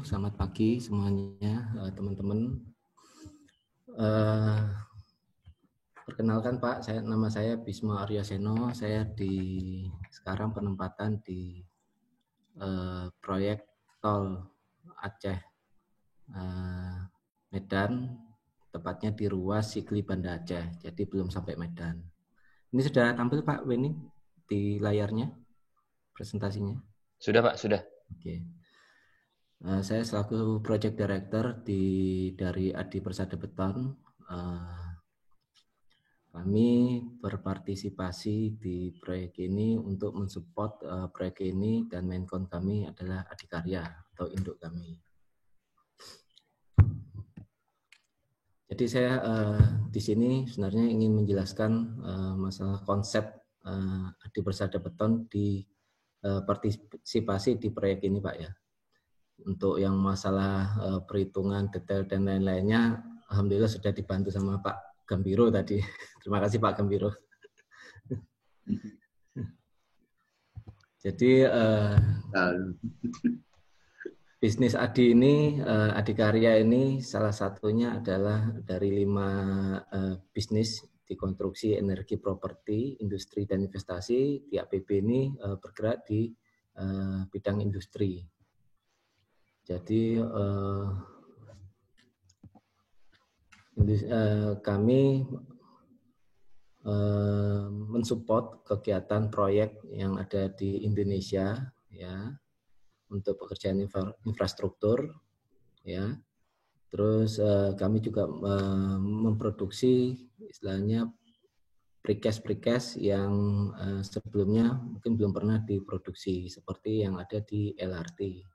selamat pagi semuanya teman-teman. Perkenalkan Pak, nama saya Bisma Arya Seno. Saya sekarang penempatan di proyek tol Aceh Medan, tepatnya di ruas Sigli Banda Aceh. Jadi belum sampai Medan. Ini sudah tampil Pak Weni di layarnya presentasinya? Sudah Pak, sudah. Oke. Saya selaku Project Director dari Adi Persada Beton. Kami berpartisipasi di proyek ini untuk mensupport proyek ini, dan mainkon kami adalah Adikarya atau induk kami. Jadi saya di sini sebenarnya ingin menjelaskan masalah konsep Adi Persada Beton di partisipasi di proyek ini Pak ya. Untuk yang masalah perhitungan detail dan lain-lainnya, alhamdulillah sudah dibantu sama Pak Gambiro tadi. Terima kasih Pak Gambiro. Jadi bisnis Adi ini, Adikarya ini salah satunya adalah dari 5 bisnis di konstruksi, energi, properti, industri, dan investasi. Di APB ini bergerak di bidang industri. Jadi kami mensupport kegiatan proyek yang ada di Indonesia ya, untuk pekerjaan infrastruktur ya. Terus kami juga memproduksi istilahnya precast yang sebelumnya mungkin belum pernah diproduksi, seperti yang ada di LRT.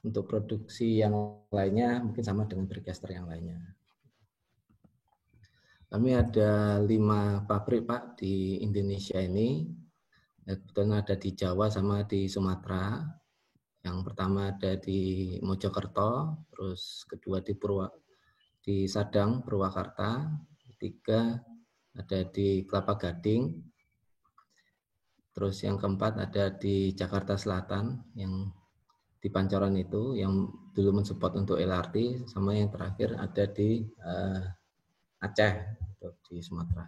Untuk produksi yang lainnya mungkin sama dengan precaster yang lainnya. Kami ada 5 pabrik Pak di Indonesia ini. Kebetulan ada di Jawa sama di Sumatera. Yang pertama ada di Mojokerto, terus kedua di Sadang, Purwakarta, ketiga ada di Kelapa Gading, terus yang keempat ada di Jakarta Selatan, yang di Pancoran itu, yang dulu mensupport untuk LRT, sama yang terakhir ada di Aceh, di Sumatera.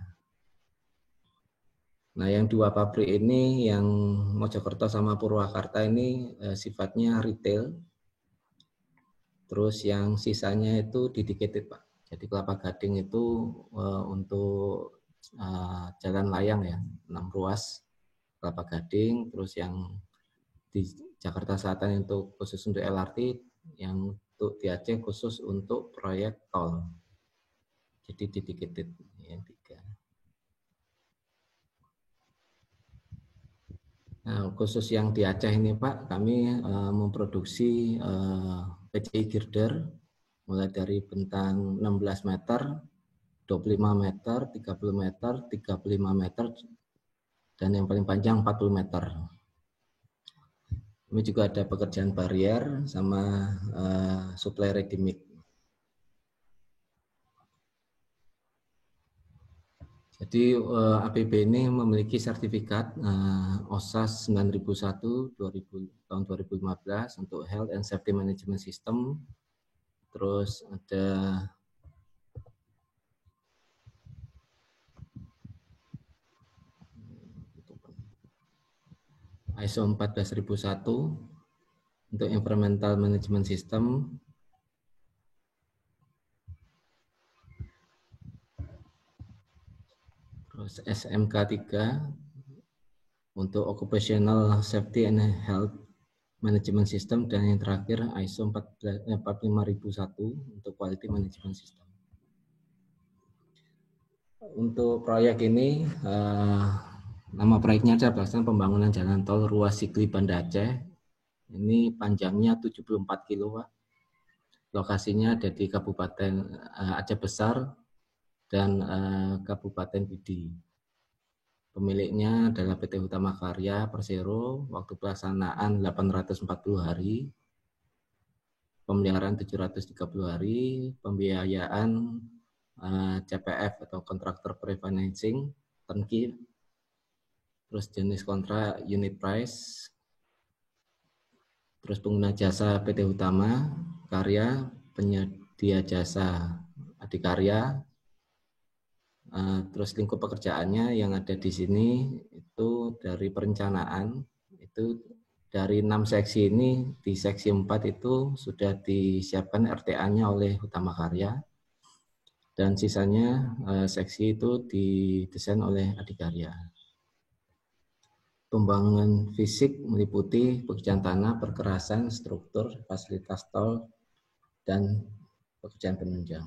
Nah, yang 2 pabrik ini, yang Mojokerto sama Purwakarta ini sifatnya retail. Terus yang sisanya itu dedicated Pak. Jadi Kelapa Gading itu untuk jalan layang ya, 6 ruas Kelapa Gading. Terus yang di Jakarta Selatan itu khusus untuk LRT, yang untuk di Aceh khusus untuk proyek tol. Jadi dedicated yang 3. Nah, khusus yang di Aceh ini Pak, kami memproduksi PCI girder mulai dari bentang 16 meter, 25 meter, 30 meter, 35 meter, dan yang paling panjang 40 meter. Kami juga ada pekerjaan barier sama supply ready mix. Jadi APB ini memiliki sertifikat OSAS 9001 tahun 2015 untuk Health and Safety Management System. Terus ada ISO 14001 untuk Environmental Management System. Terus SMK 3 untuk Occupational Safety and Health Management System, dan yang terakhir ISO 45001 untuk Quality Management System. Untuk proyek ini, nama proyeknya adalah pelaksanaan pembangunan jalan tol ruas Sigli Banda Aceh. Ini panjangnya 74 kilo, Pak. Lokasinya ada di Kabupaten Aceh Besar dan Kabupaten Pidi. Pemiliknya adalah PT Utama Karya Persero. Waktu pelaksanaan 840 hari, pemeliharaan 730 hari, pembiayaan CPF atau Contractor Pre-Financing, turnkey, terus jenis kontrak unit price, terus pengguna jasa PT Utama Karya, penyedia jasa Adikarya, terus lingkup pekerjaannya yang ada di sini itu dari perencanaan, itu dari 6 seksi ini, di seksi 4 itu sudah disiapkan RTA-nya oleh Utama Karya, dan sisanya seksi itu didesain oleh Adikarya. Pembangunan fisik meliputi pekerjaan tanah, perkerasan, struktur, fasilitas tol, dan pekerjaan penunjang.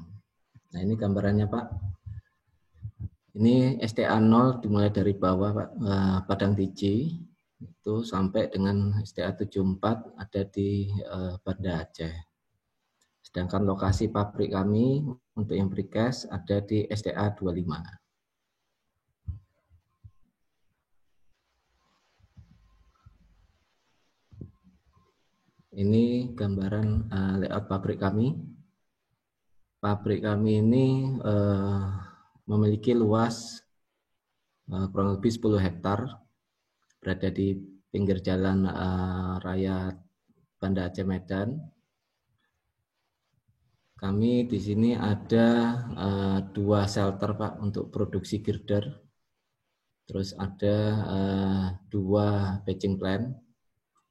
Nah, ini gambarannya, Pak. Ini STA 0 dimulai dari bawah, Pak, Padang Tiji itu sampai dengan STA 74 ada di Banda Aceh. Sedangkan lokasi pabrik kami untuk yang precast ada di STA 25. Ini gambaran layout pabrik kami. Pabrik kami ini memiliki luas kurang lebih 10 hektar, berada di pinggir jalan raya Banda Aceh Medan. Kami di sini ada 2 shelter, Pak, untuk produksi girder. Terus ada 2 batching plant,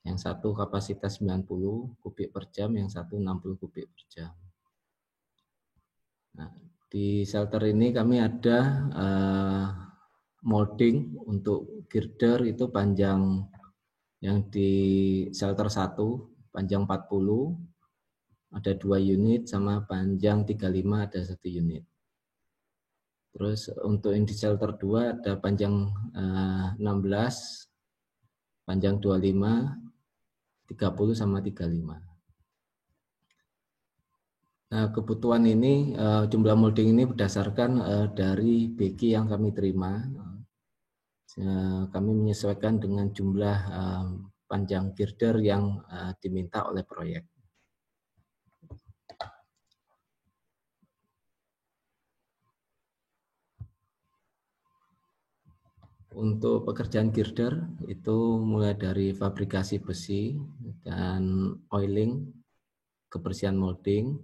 yang satu kapasitas 90 kubik per jam, yang satu 60 kubik per jam. Nah, di shelter ini kami ada molding untuk girder itu panjang yang di shelter 1 panjang 40 ada 2 unit, sama panjang 35 ada 1 unit. Terus untuk yang di shelter 2 ada panjang 16, panjang 25, 30 sama 35. Nah, kebutuhan ini, jumlah molding ini berdasarkan dari BQ yang kami terima. Kami menyesuaikan dengan jumlah panjang girder yang diminta oleh proyek. Untuk pekerjaan girder itu mulai dari fabrikasi besi dan oiling, kebersihan molding,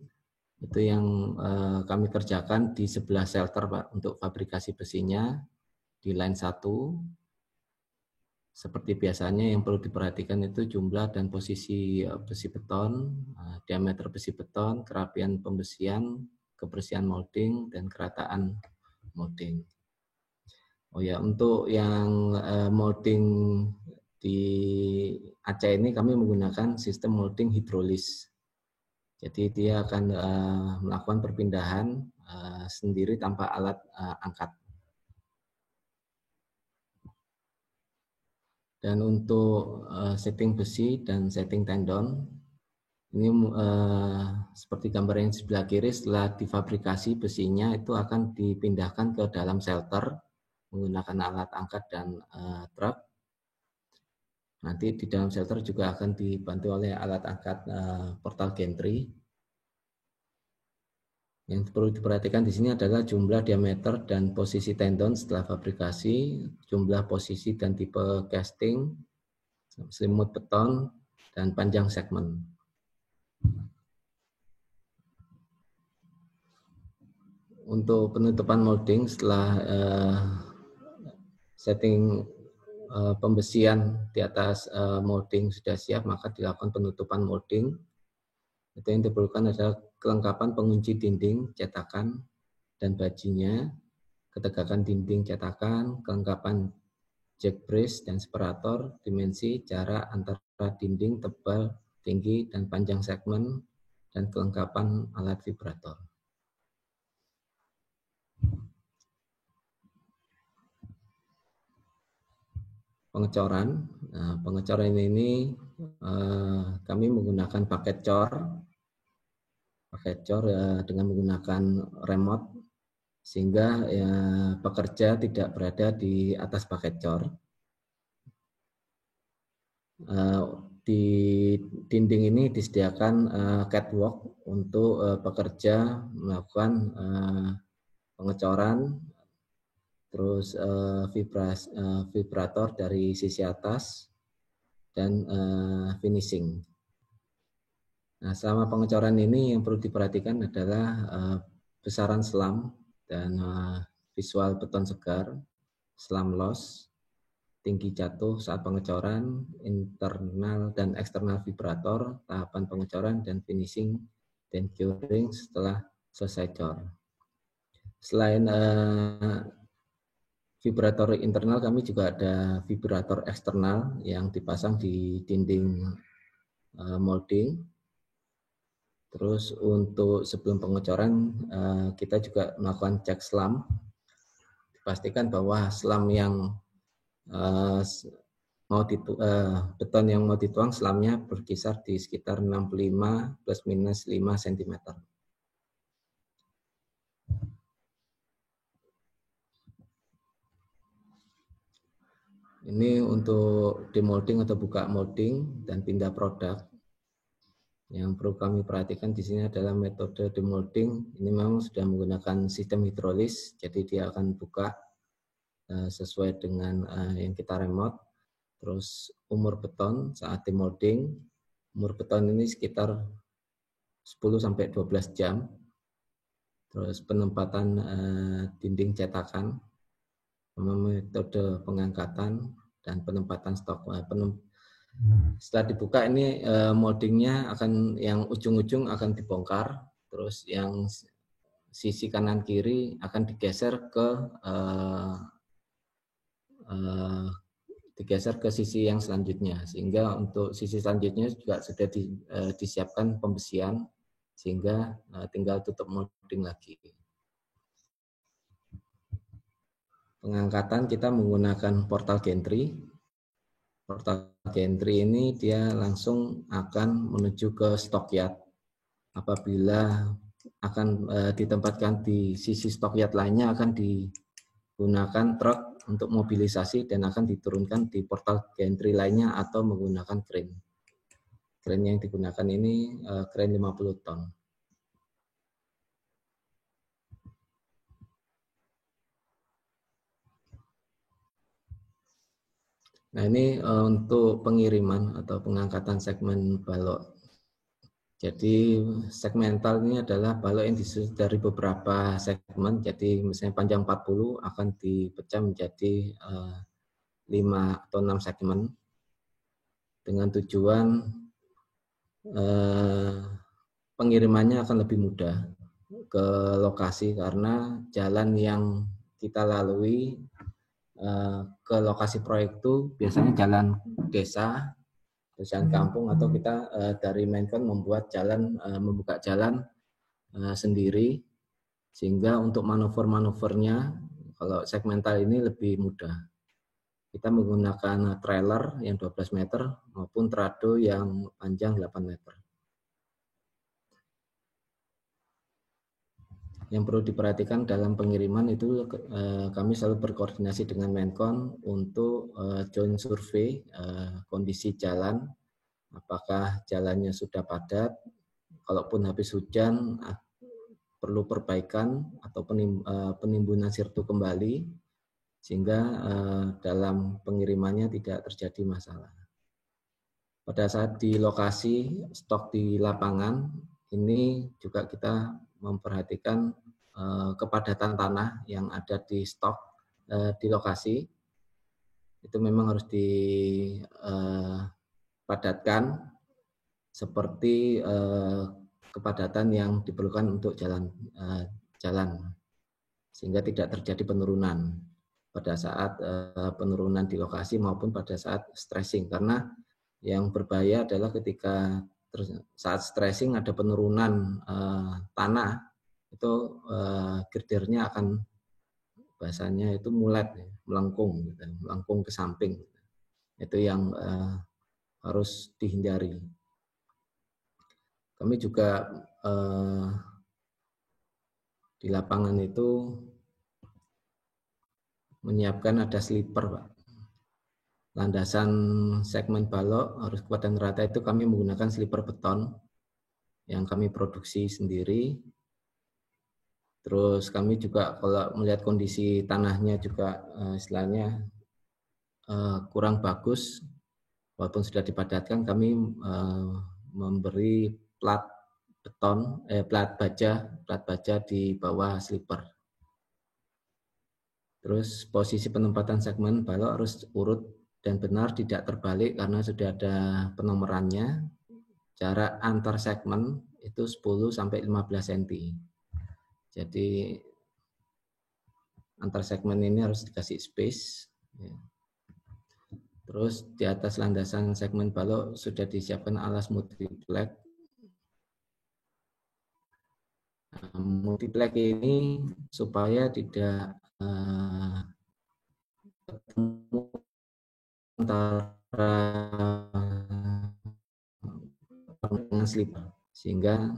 itu yang kami kerjakan di sebelah shelter, Pak, untuk fabrikasi besinya di line 1. Seperti biasanya yang perlu diperhatikan itu jumlah dan posisi besi beton, diameter besi beton, kerapian pembesian, kebersihan molding, dan kerataan molding. Oh ya, untuk yang molding di Aceh ini kami menggunakan sistem molding hidrolis. Jadi dia akan melakukan perpindahan sendiri tanpa alat angkat. Dan untuk setting besi dan setting tendon, ini seperti gambar yang di sebelah kiri, setelah difabrikasi besinya itu akan dipindahkan ke dalam shelter menggunakan alat angkat dan truk. Nanti di dalam shelter juga akan dibantu oleh alat angkat portal gantry. Yang perlu diperhatikan di sini adalah jumlah diameter dan posisi tendon setelah fabrikasi, jumlah posisi dan tipe casting, selimut beton, dan panjang segmen. Untuk penutupan molding setelah setting pembesian di atas molding sudah siap, maka dilakukan penutupan molding. Itu yang diperlukan adalah kelengkapan pengunci dinding, cetakan, dan bajinya, ketegakan dinding cetakan, kelengkapan jack brace dan separator, dimensi, jarak antara dinding, tebal, tinggi, dan panjang segmen, dan kelengkapan alat vibrator. Pengecoran. Nah, pengecoran ini kami menggunakan paket cor dengan menggunakan remote, sehingga pekerja tidak berada di atas paket cor. Di dinding ini disediakan catwalk untuk pekerja melakukan pengecoran, terus vibrator dari sisi atas, dan finishing. Nah, selama pengecoran ini yang perlu diperhatikan adalah besaran selam dan visual beton segar, selam loss, tinggi jatuh saat pengecoran, internal dan eksternal vibrator, tahapan pengecoran, dan finishing dan curing setelah selesai cor. Selain vibrator internal, kami juga ada vibrator eksternal yang dipasang di dinding molding. Terus untuk sebelum pengecoran, kita juga melakukan cek selam. Dipastikan bahwa selam yang beton yang mau dituang selamnya berkisar di sekitar 65 plus minus 5 cm. Ini untuk demolding atau buka molding dan pindah produk. Yang perlu kami perhatikan di sini adalah metode demolding. Ini memang sudah menggunakan sistem hidrolis, jadi dia akan buka sesuai dengan yang kita remote. Terus umur beton saat demolding, umur beton ini sekitar 10-12 jam. Terus penempatan dinding cetakan, metode pengangkatan, dan penempatan stok. Setelah dibuka ini moldingnya akan yang ujung-ujung akan dibongkar, terus yang sisi kanan kiri akan digeser ke sisi yang selanjutnya, sehingga untuk sisi selanjutnya juga sudah disiapkan pembesian, sehingga tinggal tutup molding lagi. Pengangkatan kita menggunakan portal gantry. Portal gantry ini dia langsung akan menuju ke stockyard. Apabila akan ditempatkan di sisi stockyard lainnya, akan digunakan truk untuk mobilisasi dan akan diturunkan di portal gantry lainnya atau menggunakan crane. Crane yang digunakan ini crane 50 ton. Nah, ini untuk pengiriman atau pengangkatan segmen balok. Jadi segmental ini adalah balok yang disusun dari beberapa segmen. Jadi misalnya panjang 40 akan dipecah menjadi 5 atau 6 segmen dengan tujuan pengirimannya akan lebih mudah ke lokasi, karena jalan yang kita lalui ke lokasi proyek itu biasanya jalan desa, jalan kampung, atau kita dari Menkon membuka jalan sendiri, sehingga untuk manuver-manuvernya kalau segmental ini lebih mudah. Kita menggunakan trailer yang 12 meter maupun trado yang panjang 8 meter. Yang perlu diperhatikan dalam pengiriman itu kami selalu berkoordinasi dengan Menkon untuk joint survei kondisi jalan, apakah jalannya sudah padat, kalaupun habis hujan perlu perbaikan atau penimbunan sirtu kembali, sehingga dalam pengirimannya tidak terjadi masalah. Pada saat di lokasi stok di lapangan ini juga kita memperhatikan kepadatan tanah yang ada di stok di lokasi. Itu memang harus dipadatkan seperti kepadatan yang diperlukan untuk jalan, sehingga tidak terjadi penurunan pada saat penurunan di lokasi maupun pada saat stressing. Karena yang berbahaya adalah ketika saat stressing ada penurunan tanah, itu girdernya akan, bahasanya itu mulet, melengkung, gitu, melengkung ke samping. Itu yang harus dihindari. Kami juga di lapangan itu menyiapkan ada sleeper, Pak. Landasan segmen balok harus kuat dan rata, itu kami menggunakan sleeper beton yang kami produksi sendiri. Terus kami juga kalau melihat kondisi tanahnya juga istilahnya kurang bagus, walaupun sudah dipadatkan, kami memberi plat beton, plat baja di bawah slipper. Terus posisi penempatan segmen balok harus urut dan benar, tidak terbalik karena sudah ada penomorannya. Jarak antar segmen itu 10-15 cm. Jadi antar segmen ini harus dikasih space. Terus di atas landasan segmen balok sudah disiapkan alas multiplex. Multiplex ini supaya tidak ketemu antara dengan slipper, sehingga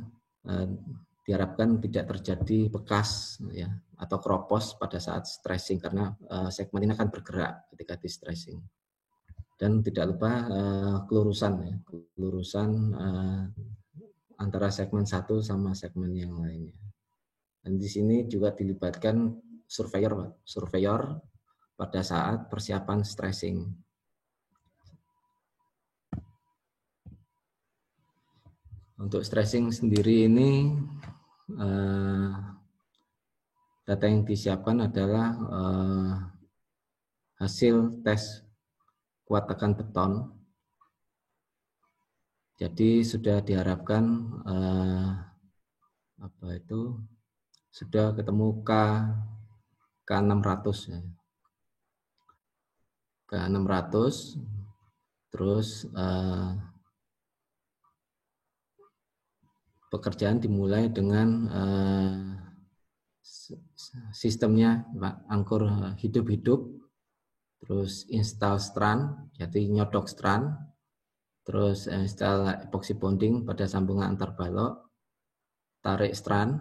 diharapkan tidak terjadi bekas ya atau kropos pada saat stressing, karena segmen ini akan bergerak ketika di stressing. Dan tidak lupa kelurusan antara segmen satu sama segmen yang lainnya. Dan di sini juga dilibatkan surveyor pada saat persiapan stressing. Untuk stressing sendiri ini data yang disiapkan adalah hasil tes kuat tekan beton. Jadi sudah diharapkan sudah ketemu K600 ya. K600, terus pekerjaan dimulai dengan sistemnya angkur hidup-hidup, terus install strand, jadi nyodok strand, terus install epoxy bonding pada sambungan antar balok, tarik strand.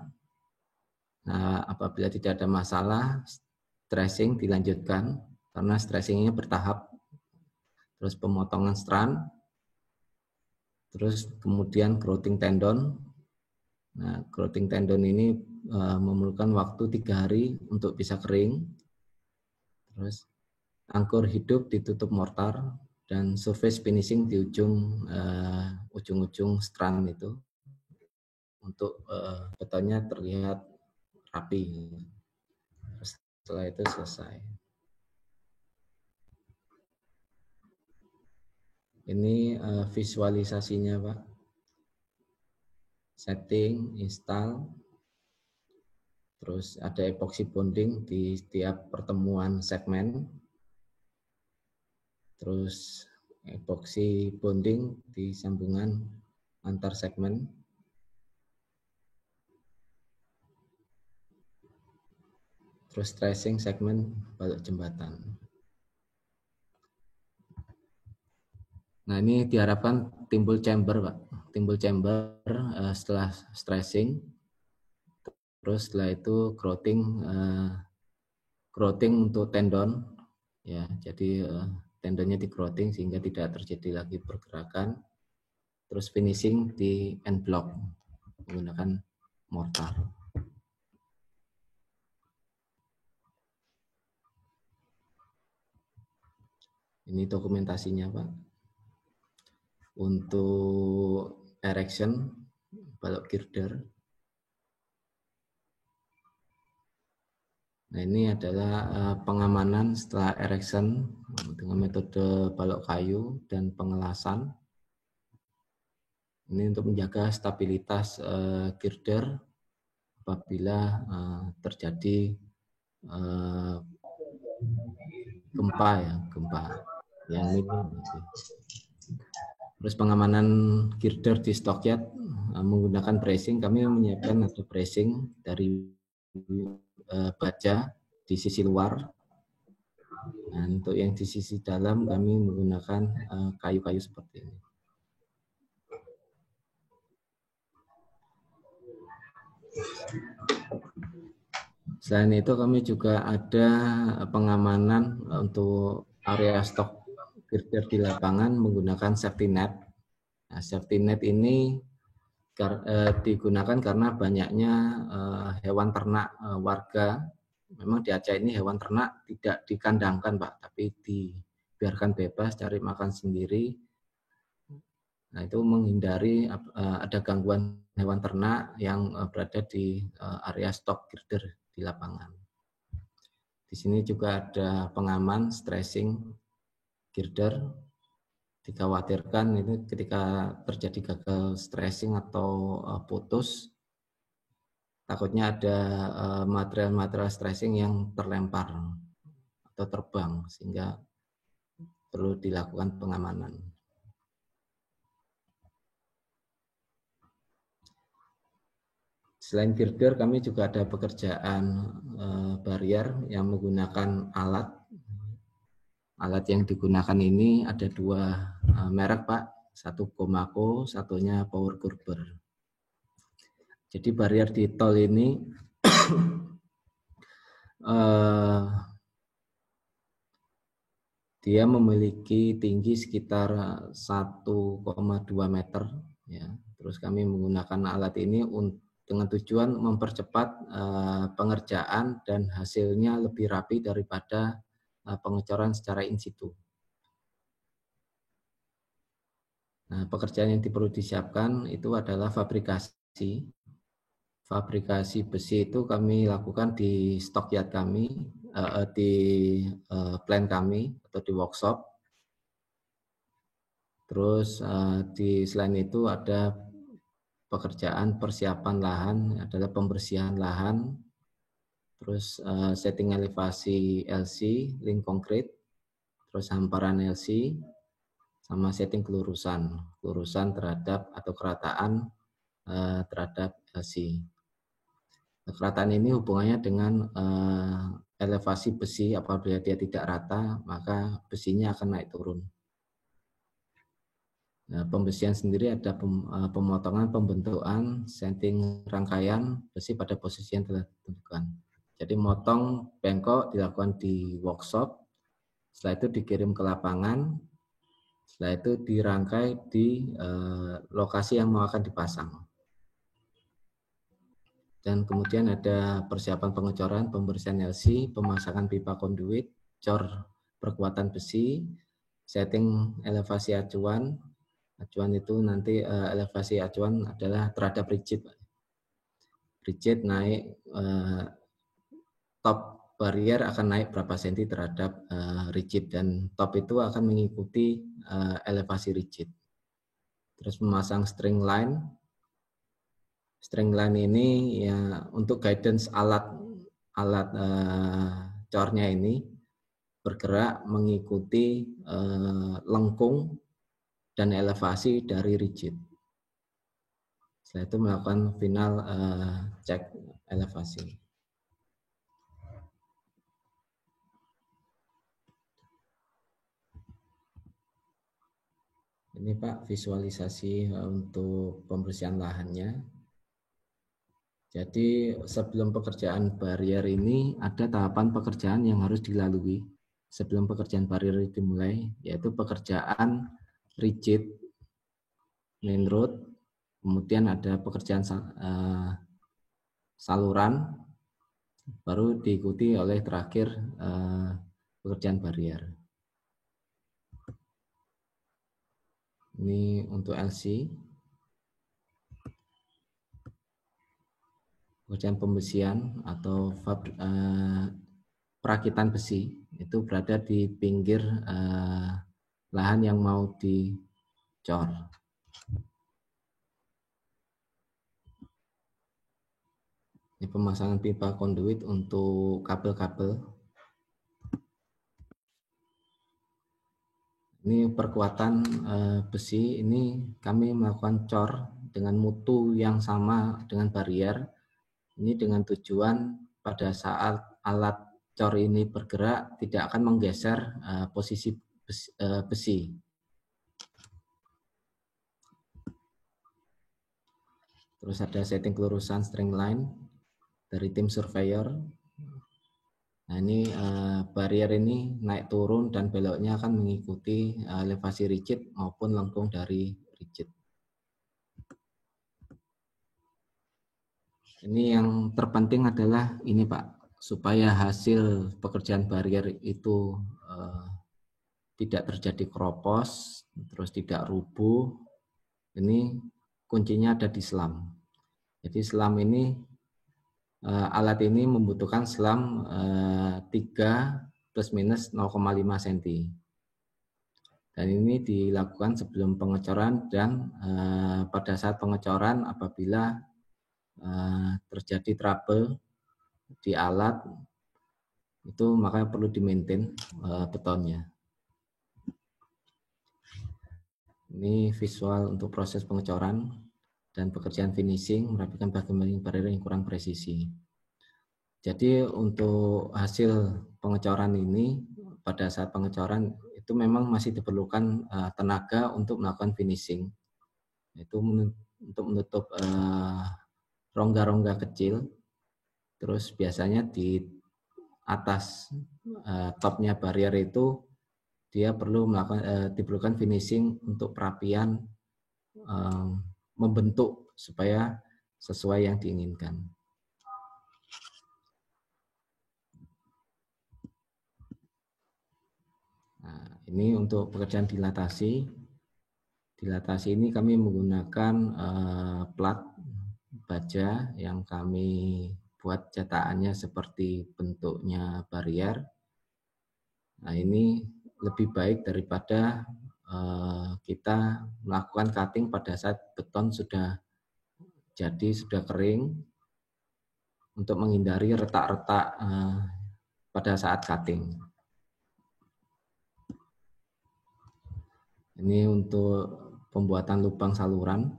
Nah, apabila tidak ada masalah, stressing dilanjutkan karena stressingnya bertahap. Terus pemotongan strand, terus kemudian growthing tendon. Nah, growthing tendon ini memerlukan waktu 3 hari untuk bisa kering. Terus angkur hidup ditutup mortar dan surface finishing di ujung-ujung strand itu untuk betonnya terlihat rapi. Setelah itu selesai. Ini visualisasinya, Pak. Setting, install, terus ada epoxy bonding di setiap pertemuan segmen, terus epoxy bonding di sambungan antar segmen, terus tracing segmen balok jembatan. Nah, ini diharapkan timbul chamber, Pak. Timbul chamber setelah stressing. Terus setelah itu growthing untuk tendon. Ya, jadi tendonnya di growthing sehingga tidak terjadi lagi pergerakan. Terus finishing di end block menggunakan mortar. Ini dokumentasinya, Pak. Untuk erection balok girder. Nah, ini adalah pengamanan setelah erection dengan metode balok kayu dan pengelasan. Ini untuk menjaga stabilitas girder apabila terjadi gempa yang minim. Terus pengamanan girder di stockyard menggunakan bracing. Kami menyiapkan ada bracing dari baja di sisi luar. Nah, untuk yang di sisi dalam kami menggunakan kayu-kayu seperti ini. Selain itu kami juga ada pengamanan untuk area stok girder di lapangan menggunakan safety net. Nah, safety net ini digunakan karena banyaknya hewan ternak warga. Memang di Aceh ini hewan ternak tidak dikandangkan, Pak, tapi dibiarkan bebas cari makan sendiri. Nah, itu menghindari ada gangguan hewan ternak yang berada di area stok girder di lapangan. Di sini juga ada pengaman stressing girder. Dikhawatirkan itu ketika terjadi gagal stressing atau putus, takutnya ada material-material stressing yang terlempar atau terbang, sehingga perlu dilakukan pengamanan. Selain girder, kami juga ada pekerjaan barrier yang menggunakan alat. Alat yang digunakan ini ada dua merek, Pak. Satu Gomaco, satunya Power Gerber. Jadi barrier di tol ini dia memiliki tinggi sekitar 1,2 meter. Ya. Terus kami menggunakan alat ini dengan tujuan mempercepat pengerjaan dan hasilnya lebih rapi daripada pengecoran secara in situ. Nah, pekerjaan yang perlu disiapkan itu adalah fabrikasi. Fabrikasi besi itu kami lakukan di stockyard kami, di plant kami atau di workshop. Terus selain itu ada pekerjaan persiapan lahan, adalah pembersihan lahan, terus setting elevasi LC, link konkret, terus hamparan LC, sama setting kelurusan terhadap atau kerataan terhadap LC. Kerataan ini hubungannya dengan elevasi besi. Apabila dia tidak rata, maka besinya akan naik turun. Nah, pembersihan sendiri ada pemotongan, pembentukan, setting rangkaian besi pada posisi yang telah ditentukan. Jadi motong bengkok dilakukan di workshop, setelah itu dikirim ke lapangan, setelah itu dirangkai di lokasi yang mau akan dipasang. Dan kemudian ada persiapan pengecoran, pembersihan LC, pemasangan pipa konduit, cor perkuatan besi, setting elevasi acuan. Acuan itu nanti elevasi acuan adalah terhadap rigid. Rigid naik, top barrier akan naik berapa senti terhadap rigid, dan top itu akan mengikuti elevasi rigid. Terus memasang string line. String line ini ya untuk guidance alat cornya ini bergerak mengikuti lengkung dan elevasi dari rigid. Setelah itu melakukan final cek elevasi. Ini Pak visualisasi untuk pembersihan lahannya. Jadi sebelum pekerjaan barrier ini ada tahapan pekerjaan yang harus dilalui sebelum pekerjaan barrier dimulai, yaitu pekerjaan rigid main road, kemudian ada pekerjaan saluran, baru diikuti oleh terakhir pekerjaan barrier. Ini untuk LC. Pekerjaan pembersihan atau perakitan besi itu berada di pinggir lahan yang mau dicor. Ini pemasangan pipa konduit untuk kabel-kabel. Ini perkuatan besi, ini kami melakukan cor dengan mutu yang sama dengan barrier. Ini dengan tujuan pada saat alat cor ini bergerak tidak akan menggeser posisi besi. Terus ada setting kelurusan string line dari tim surveyor. Nah ini barrier ini naik turun dan beloknya akan mengikuti elevasi rigid maupun lengkung dari rigid. Ini yang terpenting adalah ini Pak, supaya hasil pekerjaan barrier itu tidak terjadi keropos, terus tidak rubuh, Ini kuncinya ada di selam. Jadi selam ini, alat ini membutuhkan selam 3 plus minus 0,5 cm. Dan ini dilakukan sebelum pengecoran dan pada saat pengecoran apabila terjadi trouble di alat itu makanya perlu di-maintain betonnya. Ini visual untuk proses pengecoran dan pekerjaan finishing merapikan bagian barrier yang kurang presisi. Jadi untuk hasil pengecoran ini pada saat pengecoran itu memang masih diperlukan tenaga untuk melakukan finishing. Itu untuk menutup rongga-rongga kecil. Terus biasanya di atas topnya barrier itu dia perlu melakukan diperlukan finishing untuk perapian membentuk supaya sesuai yang diinginkan. Nah, ini untuk pekerjaan dilatasi. Dilatasi ini kami menggunakan plat baja yang kami buat cetakannya seperti bentuknya barrier. Nah, ini lebih baik daripada kita melakukan cutting pada saat beton sudah jadi, sudah kering, untuk menghindari retak-retak pada saat cutting. Ini untuk pembuatan lubang saluran.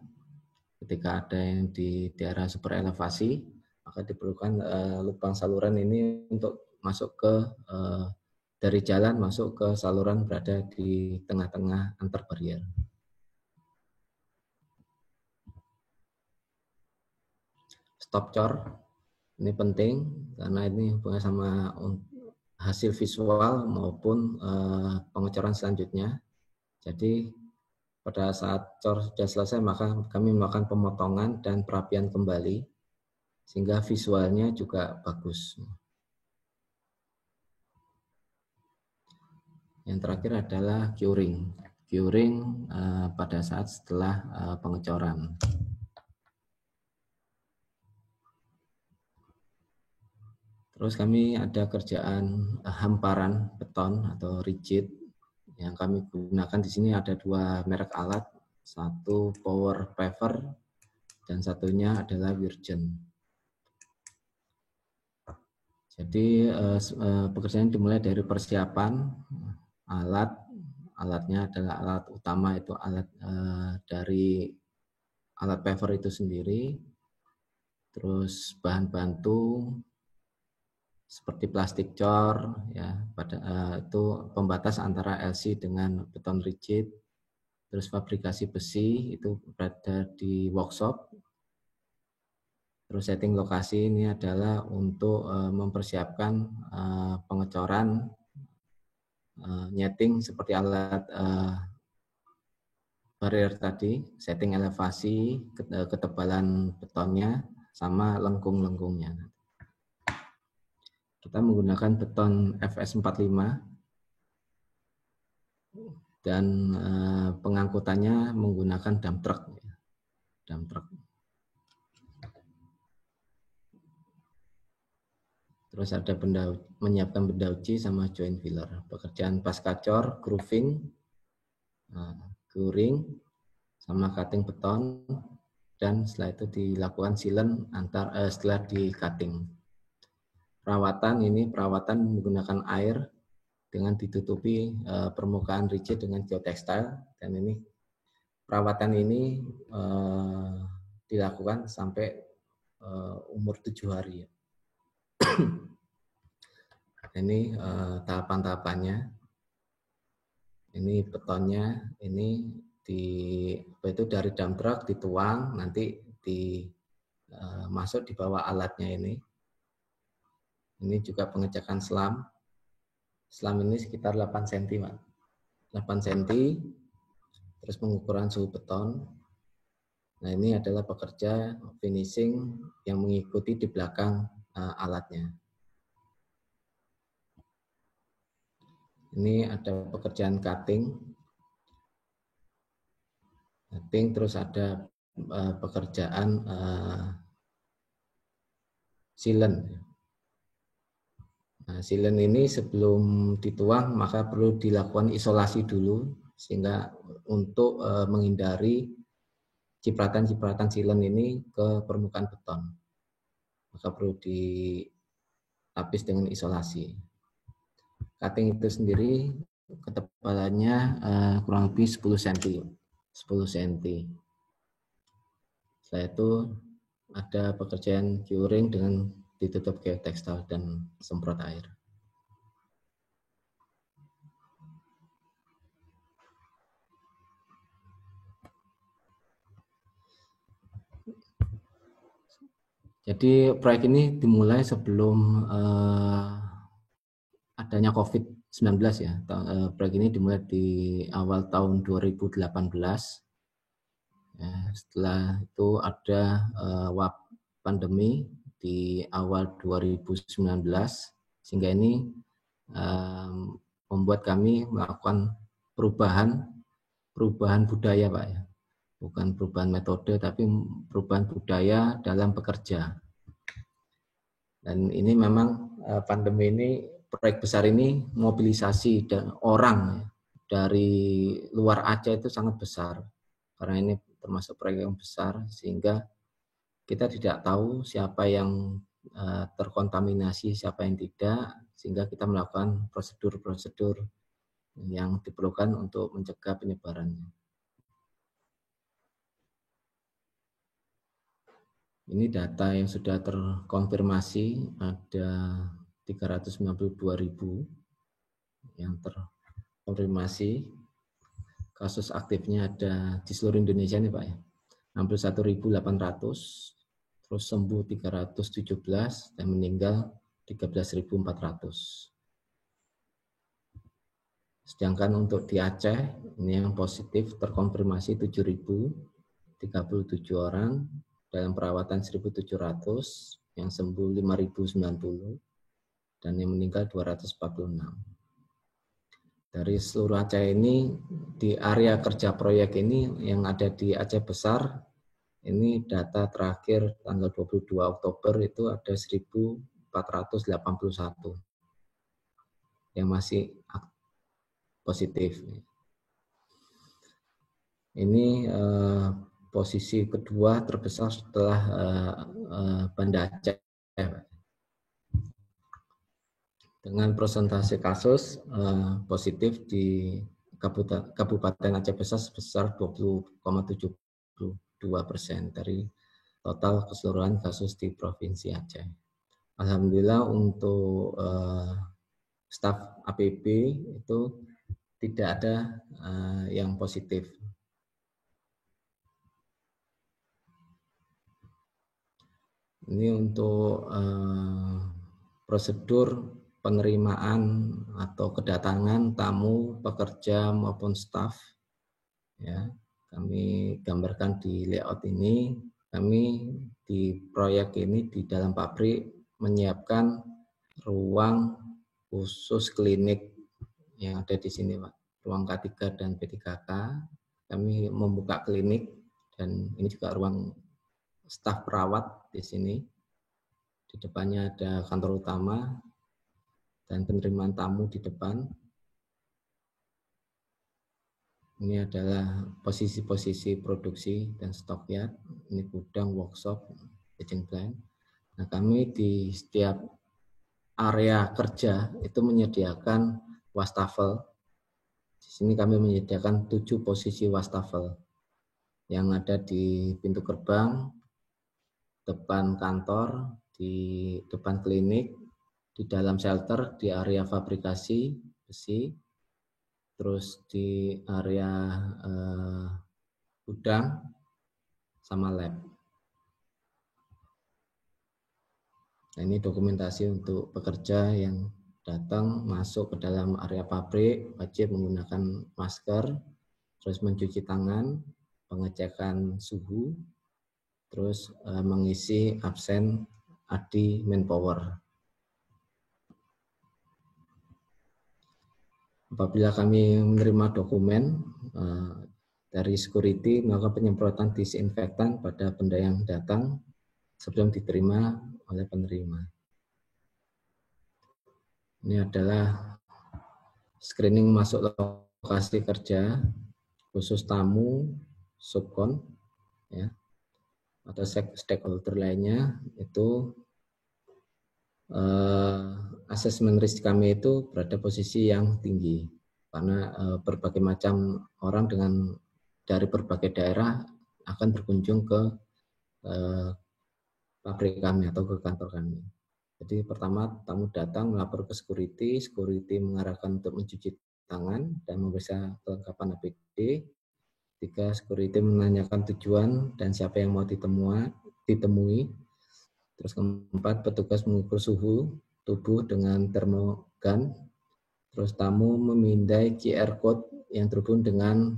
Ketika ada yang di daerah super elevasi, maka diperlukan lubang saluran ini untuk masuk ke dari jalan masuk ke saluran berada di tengah-tengah antar barrier. Stop cor ini penting karena ini hubungannya sama hasil visual maupun pengecoran selanjutnya. Jadi pada saat cor sudah selesai maka kami melakukan pemotongan dan perapian kembali sehingga visualnya juga bagus. Yang terakhir adalah curing. Curing pada saat setelah pengecoran. Terus kami ada kerjaan hamparan beton atau rigid. Yang kami gunakan di sini ada 2 merek alat. Satu Power Paver dan satunya adalah Virgin. Jadi pekerjaan dimulai dari persiapan alatnya adalah alat utama itu alat dari alat paver itu sendiri, terus bahan bantu seperti plastik cor ya, itu pembatas antara LC dengan beton rigid, terus fabrikasi besi itu berada di workshop. Terus setting lokasi ini adalah untuk mempersiapkan pengecoran nyeting seperti alat barrier tadi, setting elevasi, ketebalan betonnya, sama lengkung-lengkungnya. Kita menggunakan beton FS45 dan pengangkutannya menggunakan dump truck. Terus ada menyiapkan benda uji sama joint filler. Pekerjaan pasca cor, grooving, curing, sama cutting beton, dan setelah itu dilakukan sealant setelah di cutting. Perawatan menggunakan air dengan ditutupi permukaan rigid dengan geotextile, dan ini perawatan ini dilakukan sampai umur 7 hari. Ini tahapan-tahapannya. Ini betonnya, ini dari dump truck dituang, nanti masuk di bawah alatnya ini. Ini juga pengecekan selam. Selam ini sekitar 8 cm, Pak. 8 cm, terus pengukuran suhu beton. Nah, ini adalah pekerja finishing yang mengikuti di belakang alatnya. Ini ada pekerjaan cutting. netting, terus ada pekerjaan silen. Nah, silen ini sebelum dituang maka perlu dilakukan isolasi dulu sehingga untuk menghindari cipratan-cipratan silen ini ke permukaan beton. Maka perlu dilapis dengan isolasi. Cutting itu sendiri ketebalannya kurang lebih 10 cm. 10 cm. Setelah itu ada pekerjaan curing dengan ditutup geotekstil dan semprot air. Jadi proyek ini dimulai sebelum adanya COVID-19 ya. Proyek ini dimulai di awal tahun 2018. Ya, setelah itu ada pandemi di awal 2019 sehingga ini membuat kami melakukan perubahan budaya, Pak ya. Bukan perubahan metode tapi perubahan budaya dalam bekerja. Dan ini memang pandemi ini, proyek besar ini mobilisasi dan orang dari luar Aceh itu sangat besar. Karena ini termasuk proyek yang besar sehingga kita tidak tahu siapa yang terkontaminasi, siapa yang tidak, sehingga kita melakukan prosedur-prosedur yang diperlukan untuk mencegah penyebarannya. Ini data yang sudah terkonfirmasi, ada 392.000 yang terkonfirmasi. Kasus aktifnya ada di seluruh Indonesia nih Pak ya, 61.800, terus sembuh 317 dan meninggal 13.400. Sedangkan untuk di Aceh, ini yang positif terkonfirmasi 7.037 orang, dalam perawatan 1.700, yang sembuh 5.090, dan yang meninggal 246. Dari seluruh Aceh ini, di area kerja proyek ini yang ada di Aceh Besar, ini data terakhir tanggal 22 Oktober itu ada 1.481 yang masih positif. Ini posisi kedua terbesar setelah Banda Aceh. Dengan persentase kasus positif di Kabupaten Aceh Besar sebesar 20,72% dari total keseluruhan kasus di Provinsi Aceh. Alhamdulillah untuk staf APB itu tidak ada yang positif. Ini untuk prosedur penerimaan atau kedatangan tamu, pekerja maupun staf. Ya, kami gambarkan di layout ini. Kami di proyek ini di dalam pabrik menyiapkan ruang khusus klinik yang ada di sini, Pak. Ruang K3 dan P3K. Kami membuka klinik dan ini juga ruang staf perawat di sini. Di depannya ada kantor utama dan penerimaan tamu di depan. Ini adalah posisi-posisi produksi dan stok yard. Ini gudang, workshop, staging plant. Nah, kami di setiap area kerja itu menyediakan wastafel. Di sini kami menyediakan 7 posisi wastafel yang ada di pintu gerbang, depan kantor, di depan klinik, di dalam shelter, di area fabrikasi besi, terus di area gudang, sama lab. Nah, ini dokumentasi untuk pekerja yang datang masuk ke dalam area pabrik, wajib menggunakan masker, terus mencuci tangan, pengecekan suhu, terus mengisi absen ADI Manpower. Apabila kami menerima dokumen dari security melakukan penyemprotan disinfektan pada benda yang datang sebelum diterima oleh penerima. Ini adalah screening masuk lokasi kerja khusus tamu, subkon, ya, atau stakeholder lainnya. Itu asesmen risk kami itu berada posisi yang tinggi karena berbagai macam orang dari berbagai daerah akan berkunjung ke pabrik kami atau ke kantor kami. Jadi pertama tamu datang melapor ke security, security mengarahkan untuk mencuci tangan dan memeriksa kelengkapan APD. Tiga, security menanyakan tujuan dan siapa yang mau ditemui. Terus keempat, petugas mengukur suhu tubuh dengan termogan. Terus tamu memindai QR code yang terhubung dengan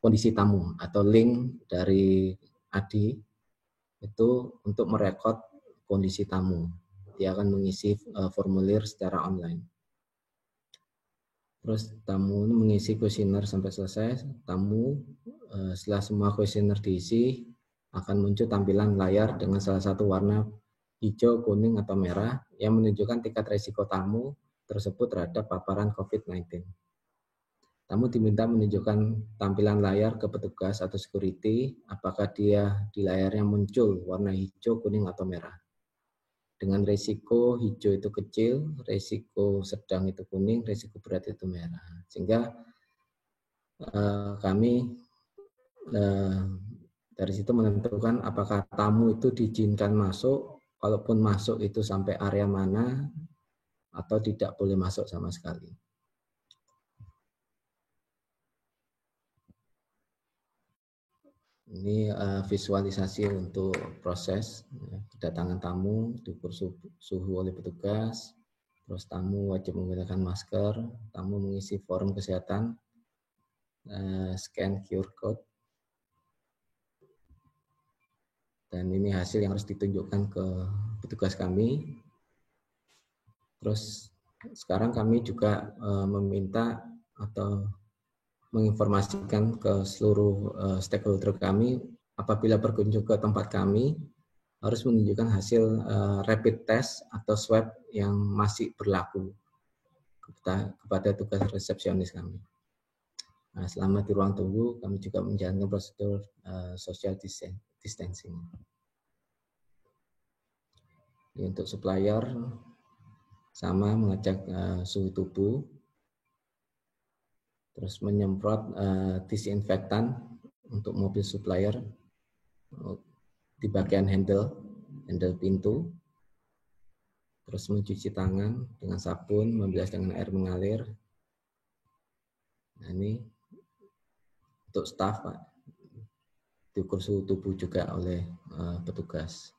kondisi tamu atau link dari ADI itu untuk merekod kondisi tamu. Dia akan mengisi formulir secara online. Terus tamu mengisi kuesioner sampai selesai. Tamu setelah semua kuesioner diisi akan muncul tampilan layar dengan salah satu warna hijau, kuning, atau merah yang menunjukkan tingkat risiko tamu tersebut terhadap paparan COVID-19. Tamu diminta menunjukkan tampilan layar ke petugas atau security apakah dia di layarnya muncul warna hijau, kuning, atau merah. Dengan risiko hijau itu kecil, risiko sedang itu kuning, risiko berat itu merah. Sehingga kami dari situ menentukan apakah tamu itu diizinkan masuk, kalaupun masuk itu sampai area mana, atau tidak boleh masuk sama sekali. Ini visualisasi untuk proses kedatangan tamu, diukur suhu oleh petugas, terus tamu wajib menggunakan masker, tamu mengisi form kesehatan, scan QR code, dan ini hasil yang harus ditunjukkan ke petugas kami. Terus sekarang kami juga meminta atau menginformasikan ke seluruh stakeholder kami apabila berkunjung ke tempat kami harus menunjukkan hasil rapid test atau swab yang masih berlaku kepada tugas resepsionis kami. Nah, selama di ruang tunggu kami juga menjalankan prosedur social distancing. Ini untuk supplier sama mengecek suhu tubuh, terus menyemprot disinfektan untuk mobil supplier di bagian handle pintu, terus mencuci tangan dengan sabun, membilas dengan air mengalir. Nah, ini untuk staf, Pak, diukur suhu tubuh juga oleh petugas.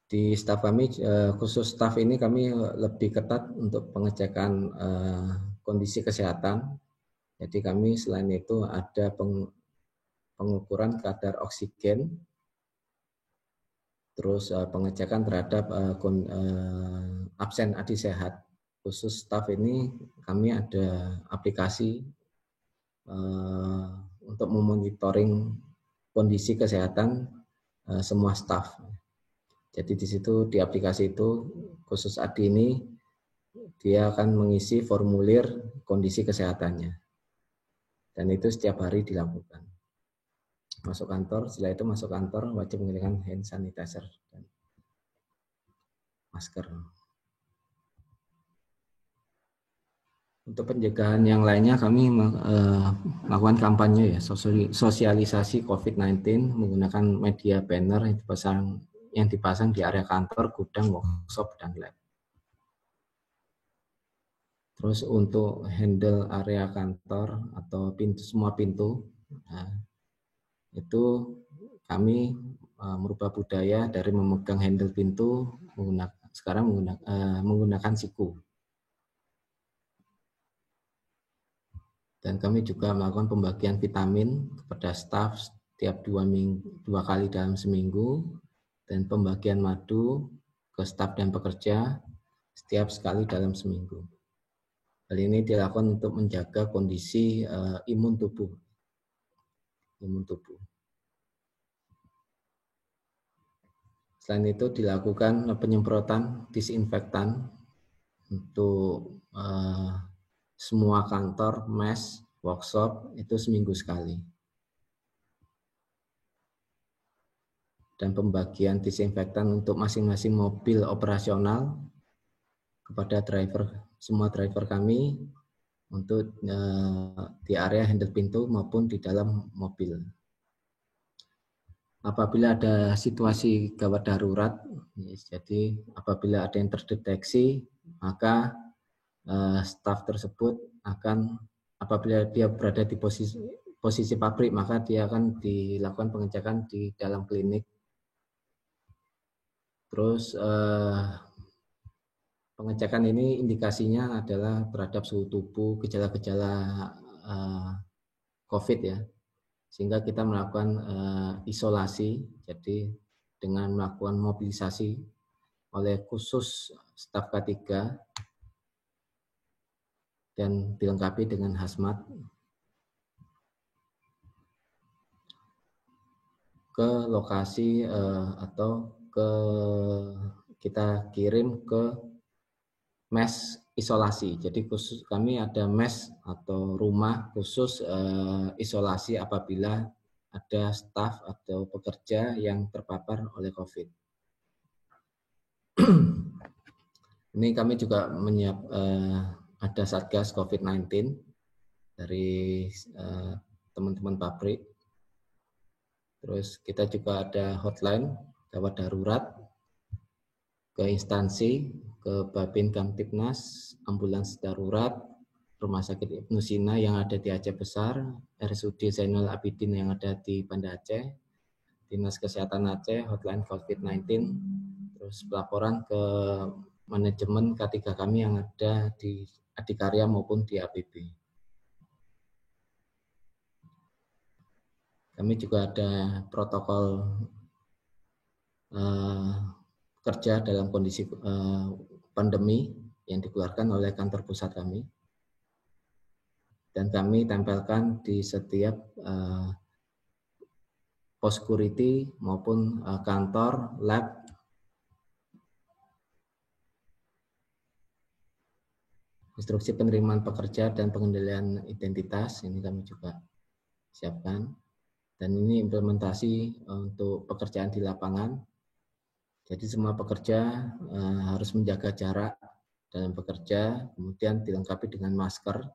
Di staf kami, khusus staf ini kami lebih ketat untuk pengecekan kondisi kesehatan. Jadi kami selain itu ada pengukuran kadar oksigen, terus pengecekan terhadap absen ADI sehat. Khusus staf ini kami ada aplikasi untuk memonitoring kondisi kesehatan semua staf. Jadi di situ di aplikasi itu khusus ADI ini dia akan mengisi formulir kondisi kesehatannya. Dan itu setiap hari dilakukan. Masuk kantor, setelah itu masuk kantor wajib menggunakan hand sanitizer dan masker. Untuk pencegahan yang lainnya kami melakukan kampanye ya, sosialisasi COVID-19 menggunakan media banner yang dipasang di area kantor, gudang, workshop, dan lab. Terus untuk handle area kantor atau semua pintu, nah, itu kami merubah budaya dari memegang handle pintu sekarang menggunakan siku. Dan kami juga melakukan pembagian vitamin kepada staf setiap 2 kali dalam seminggu, dan pembagian madu ke staf dan pekerja setiap sekali dalam seminggu. Hal ini dilakukan untuk menjaga kondisi imun tubuh. Selain itu dilakukan penyemprotan disinfektan untuk semua kantor, mes, workshop itu seminggu sekali. Dan pembagian disinfektan untuk masing-masing mobil operasional kepada semua driver kami untuk di area handle pintu maupun di dalam mobil. Apabila ada situasi gawat darurat, jadi apabila ada yang terdeteksi, maka staf tersebut akan, apabila dia berada di posisi pabrik, maka dia akan dilakukan pengecekan di dalam klinik. Terus pengecekan ini indikasinya adalah terhadap suhu tubuh, gejala-gejala COVID ya, sehingga kita melakukan isolasi, jadi dengan melakukan mobilisasi oleh khusus staf K3 dan dilengkapi dengan hazmat ke lokasi atau kita kirim ke mes isolasi. Jadi khusus kami ada mes atau rumah khusus isolasi apabila ada staf atau pekerja yang terpapar oleh COVID. Ini kami juga ada Satgas COVID-19 dari teman-teman pabrik. Terus kita juga ada hotline gawat darurat ke instansi, ke Babin Kamtibnas, ambulans darurat, Rumah Sakit Ibnu Sina yang ada di Aceh Besar, RSUD Zainal Abidin yang ada di Banda Aceh, Dinas Kesehatan Aceh, hotline COVID-19, terus pelaporan ke manajemen K3 kami yang ada di Adikarya maupun di APB. Kami juga ada protokol kerja dalam kondisi pandemi yang dikeluarkan oleh kantor pusat kami. Dan kami tempelkan di setiap pos security maupun kantor, lab, instruksi penerimaan pekerja dan pengendalian identitas, ini kami juga siapkan. Dan ini implementasi untuk pekerjaan di lapangan. Jadi semua pekerja harus menjaga jarak dalam bekerja, kemudian dilengkapi dengan masker.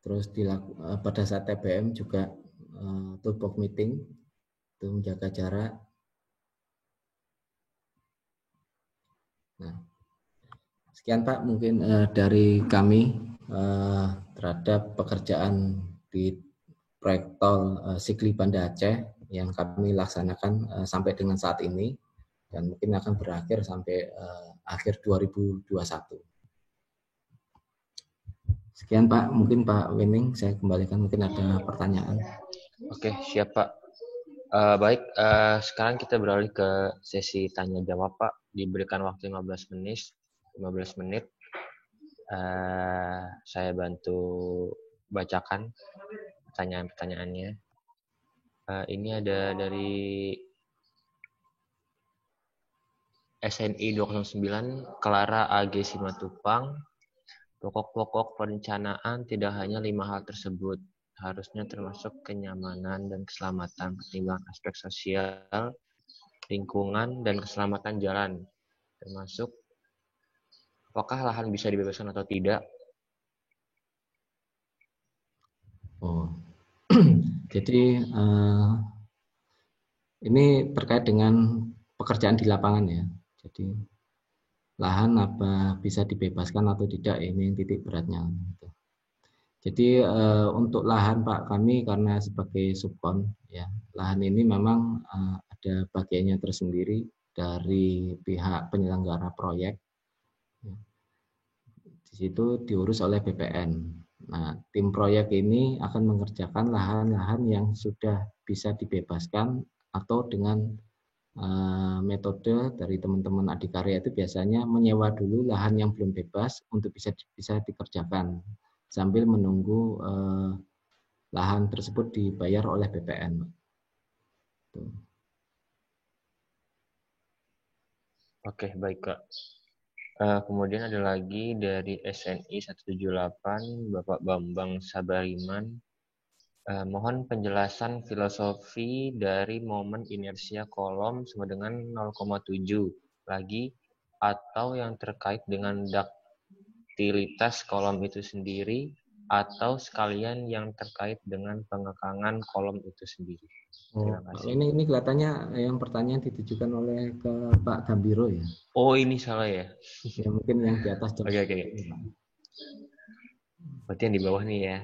Terus pada saat TBM juga toolbox meeting itu menjaga jarak. Nah, sekian Pak mungkin dari kami terhadap pekerjaan di proyek tol Sigli Banda Aceh yang kami laksanakan sampai dengan saat ini dan mungkin akan berakhir sampai akhir 2021. Sekian Pak, mungkin Pak Wening saya kembalikan, mungkin ada pertanyaan. Oke, siap Pak. Baik, sekarang kita beralih ke sesi tanya jawab Pak. Diberikan waktu 15 menit. Saya bantu bacakan pertanyaan-pertanyaannya. Ini ada dari SNI 209, Clara AG Simatupang. Pokok-pokok perencanaan tidak hanya 5 hal tersebut, harusnya termasuk kenyamanan dan keselamatan, pertimbangan aspek sosial, lingkungan, dan keselamatan jalan, termasuk apakah lahan bisa dibebaskan atau tidak. Oh, jadi ini terkait dengan pekerjaan di lapangan ya. Jadi lahan apa bisa dibebaskan atau tidak, ini titik beratnya. Jadi untuk lahan Pak, kami karena sebagai subkon ya, lahan ini memang ada bagiannya tersendiri dari pihak penyelenggara proyek. Di situ diurus oleh BPN. Nah, tim proyek ini akan mengerjakan lahan-lahan yang sudah bisa dibebaskan atau dengan metode dari teman-teman adikarya itu biasanya menyewa dulu lahan yang belum bebas untuk bisa dikerjakan sambil menunggu lahan tersebut dibayar oleh BPN. Oke, baik Kak. Kemudian ada lagi dari SNI 178, Bapak Bambang Sabariman. Mohon penjelasan filosofi dari momen inersia kolom sama dengan 0,7 lagi atau yang terkait dengan duktilitas kolom itu sendiri atau sekalian yang terkait dengan pengekangan kolom itu sendiri. Terima kasih. Ini kelihatannya yang pertanyaan ditujukan oleh ke Pak Gambiro ya. Oh, ini salah ya? Ya mungkin yang di atas. Oke. Berarti yang di bawah nih ya.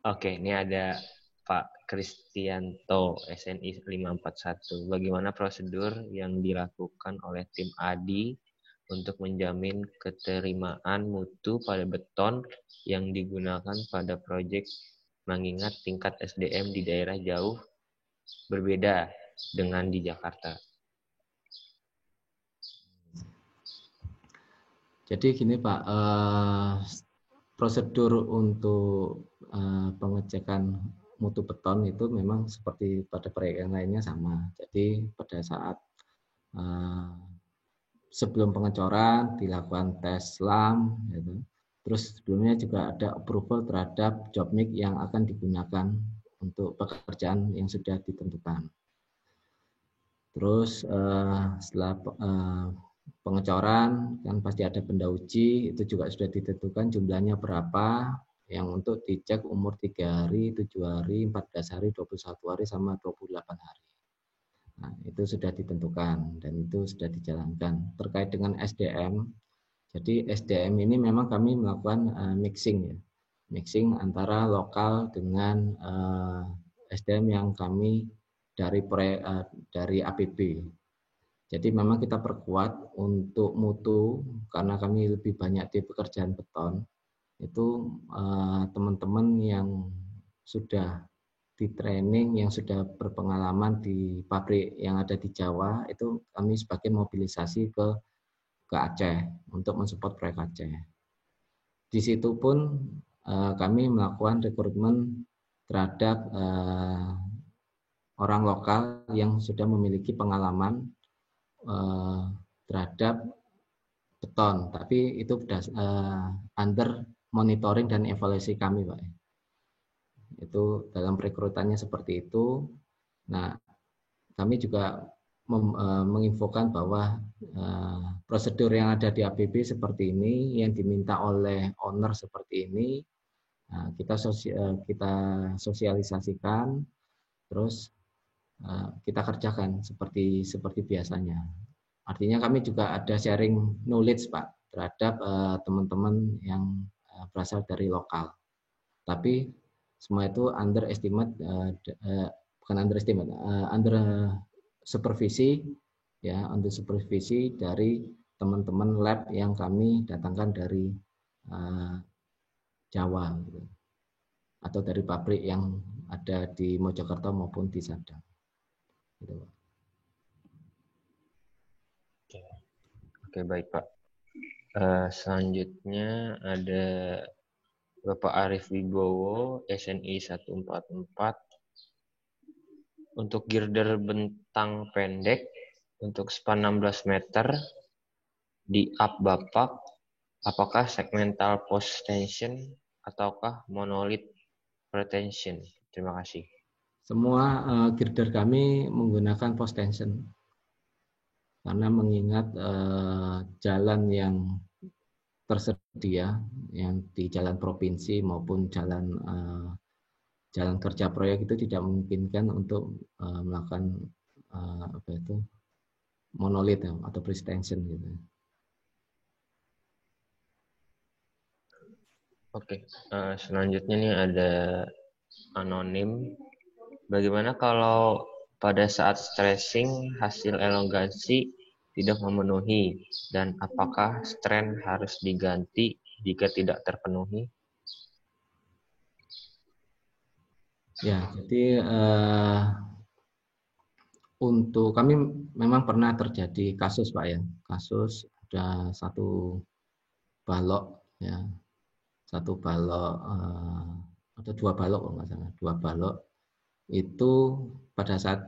Oke, ini ada Pak Kristianto, SNI 541. Bagaimana prosedur yang dilakukan oleh tim ADI untuk menjamin keterimaan mutu pada beton yang digunakan pada proyek, mengingat tingkat SDM di daerah jauh berbeda dengan di Jakarta? Jadi gini Pak, prosedur untuk pengecekan mutu beton itu memang seperti pada proyek yang lainnya sama. Jadi pada saat sebelum pengecoran dilakukan tes SLAM, gitu. Terus sebelumnya juga ada approval terhadap job mic yang akan digunakan untuk pekerjaan yang sudah ditentukan. Terus setelah pengecoran kan pasti ada benda uji, itu juga sudah ditentukan jumlahnya berapa, yang untuk dicek umur 3 hari, 7 hari, 14 hari, 21 hari, sama 28 hari. Nah, itu sudah ditentukan dan itu sudah dijalankan. Terkait dengan SDM, jadi SDM ini memang kami melakukan mixing ya. Mixing antara lokal dengan SDM yang kami dari APB. Jadi memang kita perkuat untuk mutu karena kami lebih banyak di pekerjaan beton. Itu teman-teman yang sudah di training, yang sudah berpengalaman di pabrik yang ada di Jawa, itu kami sebagai mobilisasi ke Aceh untuk mensupport proyek Aceh. Di situ pun kami melakukan rekrutmen terhadap orang lokal yang sudah memiliki pengalaman terhadap beton, tapi itu under monitoring dan evaluasi kami, Pak. Itu dalam perekrutannya seperti itu. Nah, kami juga menginfokan bahwa prosedur yang ada di APB seperti ini, yang diminta oleh owner seperti ini, kita sosialisasikan, terus kita kerjakan seperti biasanya. Artinya kami juga ada sharing knowledge Pak terhadap teman-teman yang berasal dari lokal. Tapi semua itu underestimate, bukan underestimate, under supervisi ya, untuk supervisi dari teman-teman lab yang kami datangkan dari Jawa gitu. Atau dari pabrik yang ada di Mojokerto maupun di Sadang. Gitu, Pak. Oke, baik Pak. Selanjutnya ada Bapak Arif Wibowo, SNI 144. Untuk girder bentang pendek, untuk span 16 meter, di up bapak, apakah segmental post tension ataukah monolith pretension? Terima kasih. Semua girder kami menggunakan post tension karena mengingat jalan yang tersedia yang di jalan provinsi maupun jalan kerja proyek itu tidak memungkinkan untuk melakukan monolith atau pretension gitu. Oke, selanjutnya nih ada anonim. Bagaimana kalau pada saat stressing hasil elongasi tidak memenuhi dan apakah strain harus diganti jika tidak terpenuhi? Ya, jadi untuk kami memang pernah terjadi kasus Pak ya, kasus ada satu balok ya, satu balok atau dua balok kalau nggak salah, dua balok itu pada saat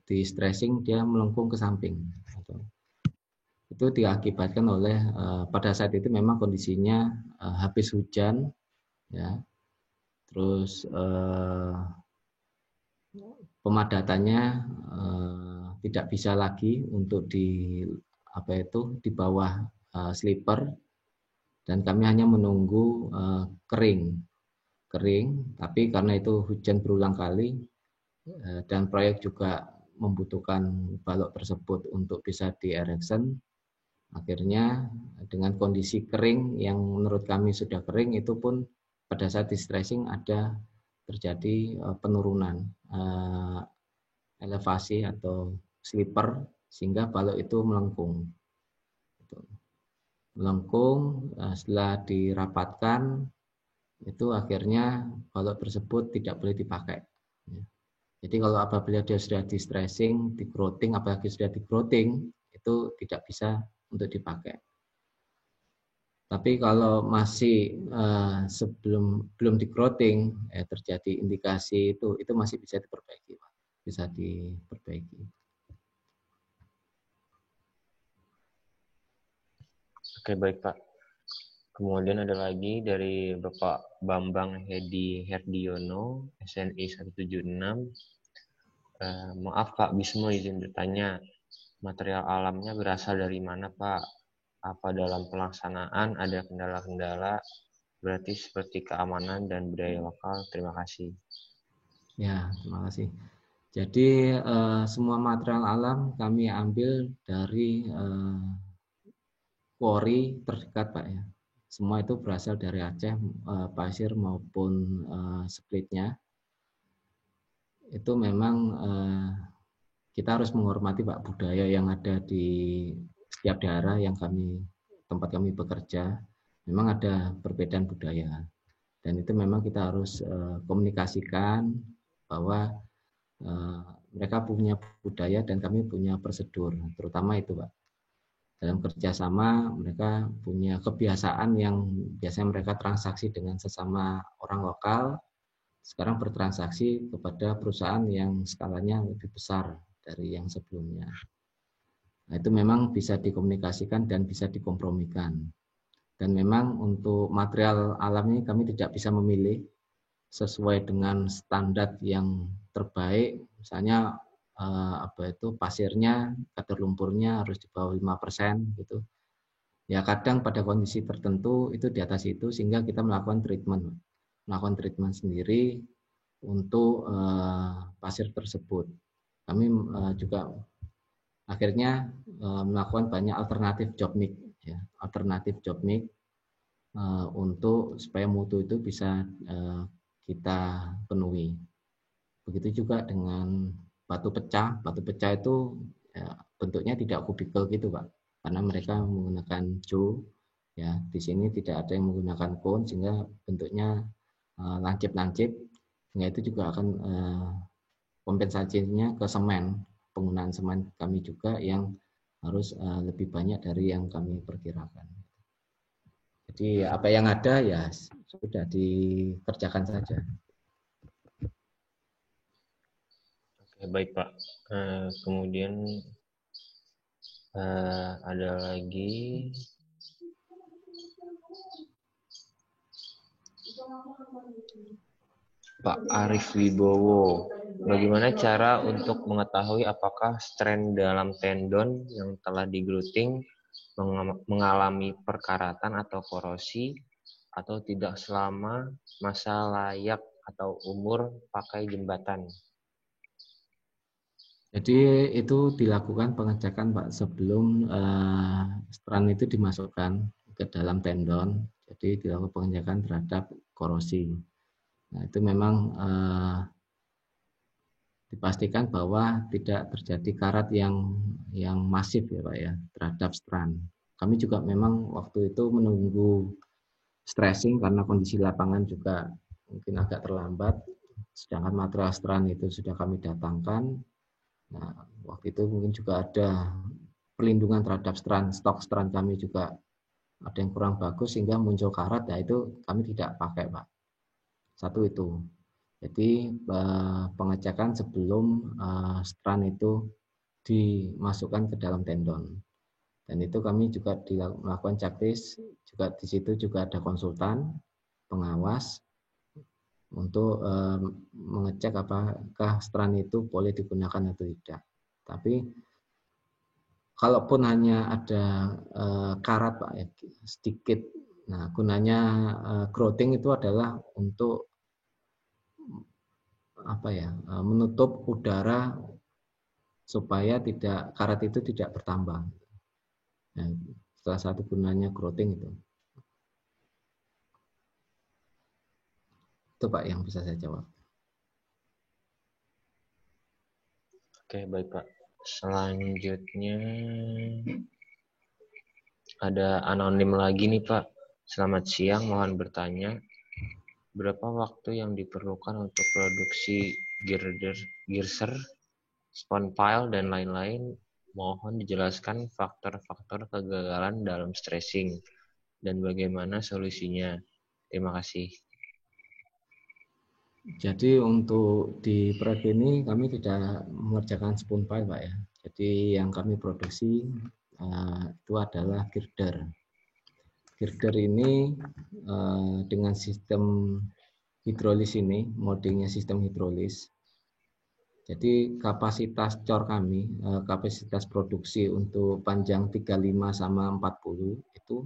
di stressing dia melengkung ke samping. Itu diakibatkan oleh pada saat itu memang kondisinya habis hujan ya, terus pemadatannya tidak bisa lagi untuk di apa itu di bawah sleeper, dan kami hanya menunggu kering, tapi karena itu hujan berulang kali dan proyek juga membutuhkan balok tersebut untuk bisa di-erection, akhirnya dengan kondisi kering yang menurut kami sudah kering itu pun pada saat di-stressing ada terjadi penurunan elevasi atau slipper sehingga balok itu melengkung. Melengkung setelah dirapatkan itu akhirnya balok tersebut tidak boleh dipakai. Jadi kalau apabila dia sudah di stressing, di growting, apalagi sudah di growting, itu tidak bisa untuk dipakai. Tapi kalau masih belum di growting, terjadi indikasi itu masih bisa diperbaiki, Pak. Bisa diperbaiki. Oke, baik Pak. Kemudian ada lagi dari Bapak Bambang Hedi Herdiono, SNI 176. Maaf Pak Bismo, izin bertanya, material alamnya berasal dari mana Pak? Apa dalam pelaksanaan ada kendala-kendala, berarti seperti keamanan dan budaya lokal? Terima kasih. Ya, terima kasih. Jadi semua material alam kami ambil dari quarry terdekat Pak ya. Semua itu berasal dari Aceh, pasir maupun splitnya. Itu memang kita harus menghormati Pak budaya yang ada di setiap daerah yang tempat kami bekerja. Memang ada perbedaan budaya, dan itu memang kita harus komunikasikan bahwa mereka punya budaya dan kami punya prosedur, terutama itu Pak. Dalam kerjasama mereka punya kebiasaan yang biasanya mereka transaksi dengan sesama orang lokal, sekarang bertransaksi kepada perusahaan yang skalanya lebih besar dari yang sebelumnya. Nah, itu memang bisa dikomunikasikan dan bisa dikompromikan. Dan memang untuk material alam ini kami tidak bisa memilih sesuai dengan standar yang terbaik. Misalnya pasirnya, kadar lumpurnya harus di bawah 5% gitu. Ya kadang pada kondisi tertentu itu di atas itu, sehingga kita melakukan treatment sendiri untuk pasir tersebut. Kami juga akhirnya melakukan banyak alternatif job mix, ya, untuk supaya mutu itu bisa kita penuhi. Begitu juga dengan batu pecah. Batu pecah itu ya, bentuknya tidak kubikel gitu Pak, karena mereka menggunakan jo. Ya, di sini tidak ada yang menggunakan cone sehingga bentuknya lancip-lancip. Sehingga itu juga akan kompensasinya ke semen. Penggunaan semen kami juga yang harus lebih banyak dari yang kami perkirakan. Jadi apa yang ada ya sudah dikerjakan saja. Oke, baik Pak. Kemudian ada lagi Pak Arif Wibowo. Bagaimana cara untuk mengetahui apakah strain dalam tendon yang telah digluting mengalami perkaratan atau korosi atau tidak selama masa layak atau umur pakai jembatan? Jadi itu dilakukan pengecekan Pak sebelum strand itu dimasukkan ke dalam tendon. Jadi dilakukan pengecekan terhadap korosi. Nah itu memang dipastikan bahwa tidak terjadi karat yang masif ya Pak ya terhadap strand. Kami juga memang waktu itu menunggu stressing karena kondisi lapangan juga mungkin agak terlambat, sedangkan material strand itu sudah kami datangkan. Nah, waktu itu mungkin juga ada perlindungan terhadap stok strand kami juga ada yang kurang bagus sehingga muncul karat, ya itu kami tidak pakai, Pak. Satu itu. Jadi pengecekan sebelum strand itu dimasukkan ke dalam tendon. Dan itu kami juga melakukan checklist, juga di situ juga ada konsultan, pengawas untuk mengecek apakah strand itu boleh digunakan atau tidak. Tapi kalaupun hanya ada karat, Pak, ya, sedikit. Nah, gunanya growting itu adalah untuk menutup udara supaya karat itu tidak bertambah. Nah, salah satu gunanya growting itu. Itu, Pak, yang bisa saya jawab. Oke, baik Pak. Selanjutnya ada anonim lagi nih Pak. Selamat siang, mohon bertanya. Berapa waktu yang diperlukan untuk produksi girder, spawn pile, dan lain-lain? Mohon dijelaskan faktor-faktor kegagalan dalam stressing dan bagaimana solusinya. Terima kasih. Jadi untuk di proyek ini kami tidak mengerjakan spawn pile, Pak, ya. Jadi yang kami produksi itu adalah girder. Girder ini dengan sistem hidrolis ini, moddingnya sistem hidrolis. Jadi kapasitas cor kami, kapasitas produksi untuk panjang 35 sama 40 itu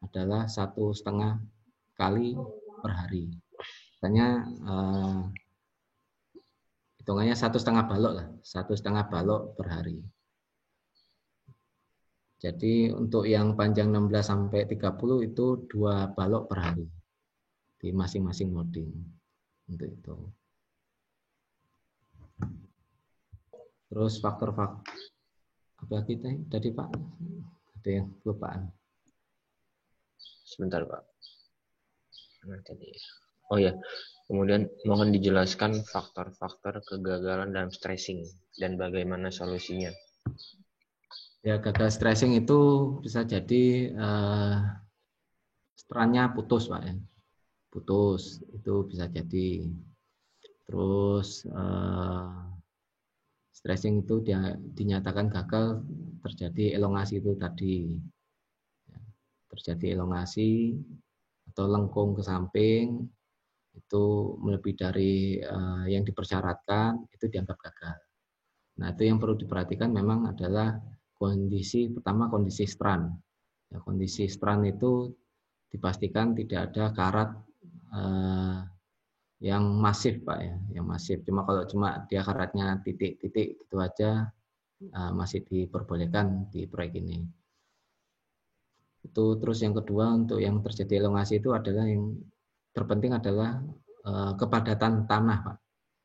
adalah 1,5 kali per hari. Misalnya hitungannya 1,5 balok lah, 1,5 balok per hari. Jadi untuk yang panjang 16 sampai 30 itu 2 balok per hari di masing-masing modding. Untuk itu. Terus faktor-faktor apa kita tadi, Pak? Ada yang kelupaan. Sebentar Pak. Oh ya, kemudian mohon dijelaskan faktor-faktor kegagalan dalam stressing dan bagaimana solusinya. Ya, gagal stressing itu bisa jadi strandnya putus, Pak, ya. Putus itu bisa jadi. Terus stressing itu dinyatakan gagal terjadi elongasi itu tadi. Terjadi elongasi atau lengkung ke samping itu melebihi dari yang dipersyaratkan, itu dianggap gagal. Nah, itu yang perlu diperhatikan memang adalah pertama kondisi strand. Ya, kondisi strand itu dipastikan tidak ada karat yang masif, Pak, ya, yang masif. Cuma kalau cuma dia karatnya titik-titik gitu aja masih diperbolehkan di proyek ini. Itu terus yang kedua untuk yang terjadi elongasi itu adalah yang terpenting adalah kepadatan tanah, Pak.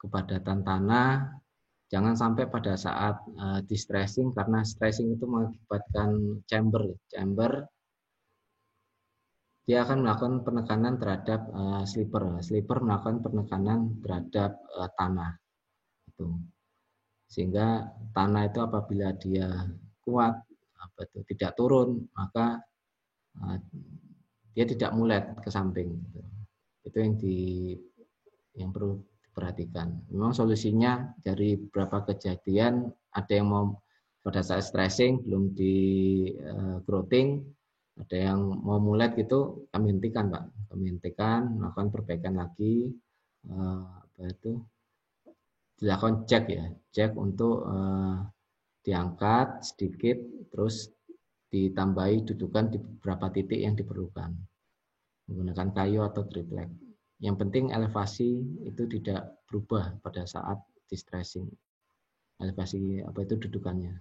Kepadatan tanah jangan sampai pada saat di stressing, karena stressing itu mengakibatkan chamber dia akan melakukan penekanan terhadap slipper melakukan penekanan terhadap tanah itu, sehingga tanah itu apabila dia kuat tidak turun, maka dia tidak mulet ke samping. Itu yang perlu diperhatikan. Memang solusinya dari beberapa kejadian, ada yang mau pada saat stressing belum di growting, ada yang mau mulet gitu, kami hentikan, Pak. Kami hentikan, melakukan perbaikan lagi, dilakukan cek untuk diangkat sedikit, terus ditambahi dudukan di beberapa titik yang diperlukan menggunakan kayu atau triplek. Yang penting elevasi itu tidak berubah pada saat distressing. Elevasi itu dudukannya.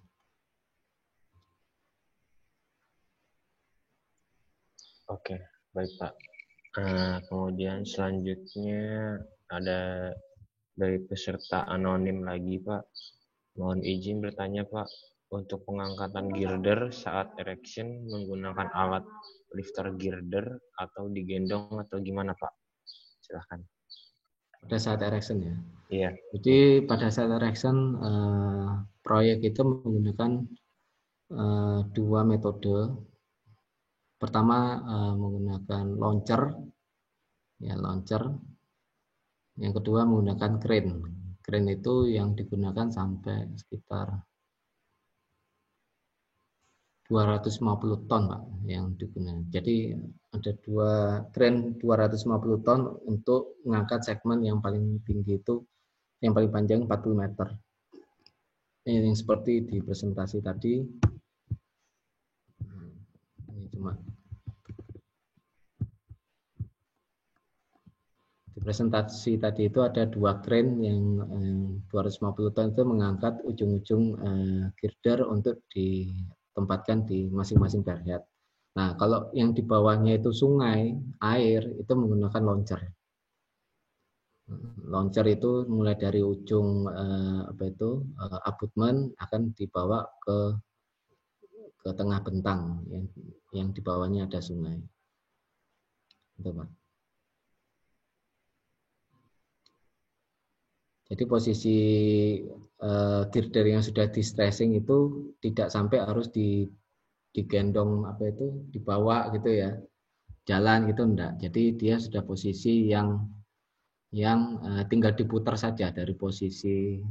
Oke, baik Pak. Kemudian selanjutnya ada dari peserta anonim lagi Pak. Mohon izin bertanya Pak, untuk pengangkatan girder saat erection menggunakan alat lifter girder atau digendong atau gimana Pak? Silahkan. pada saat erection ya. Iya. Jadi pada saat erection proyek itu menggunakan dua metode. Pertama menggunakan launcher, ya launcher. Yang kedua menggunakan crane. Crane itu yang digunakan sampai sekitar 250 ton, Pak, yang digunakan. Jadi ada dua crane 250 ton untuk mengangkat segmen yang paling tinggi itu, yang paling panjang 40 meter. Ini seperti di presentasi tadi. Ini cuma di presentasi tadi itu ada dua crane yang 250 ton itu mengangkat ujung-ujung girder untuk ditempatkan di masing-masing barhead. Nah, kalau yang di bawahnya itu sungai, air, itu menggunakan launcher. Launcher itu mulai dari ujung abutment akan dibawa ke tengah bentang yang di bawahnya ada sungai. Itu, Pak. Jadi posisi girder yang sudah di stressing itu tidak sampai harus digendong dibawa gitu ya, jalan gitu enggak. Jadi dia sudah posisi yang tinggal diputar saja dari posisi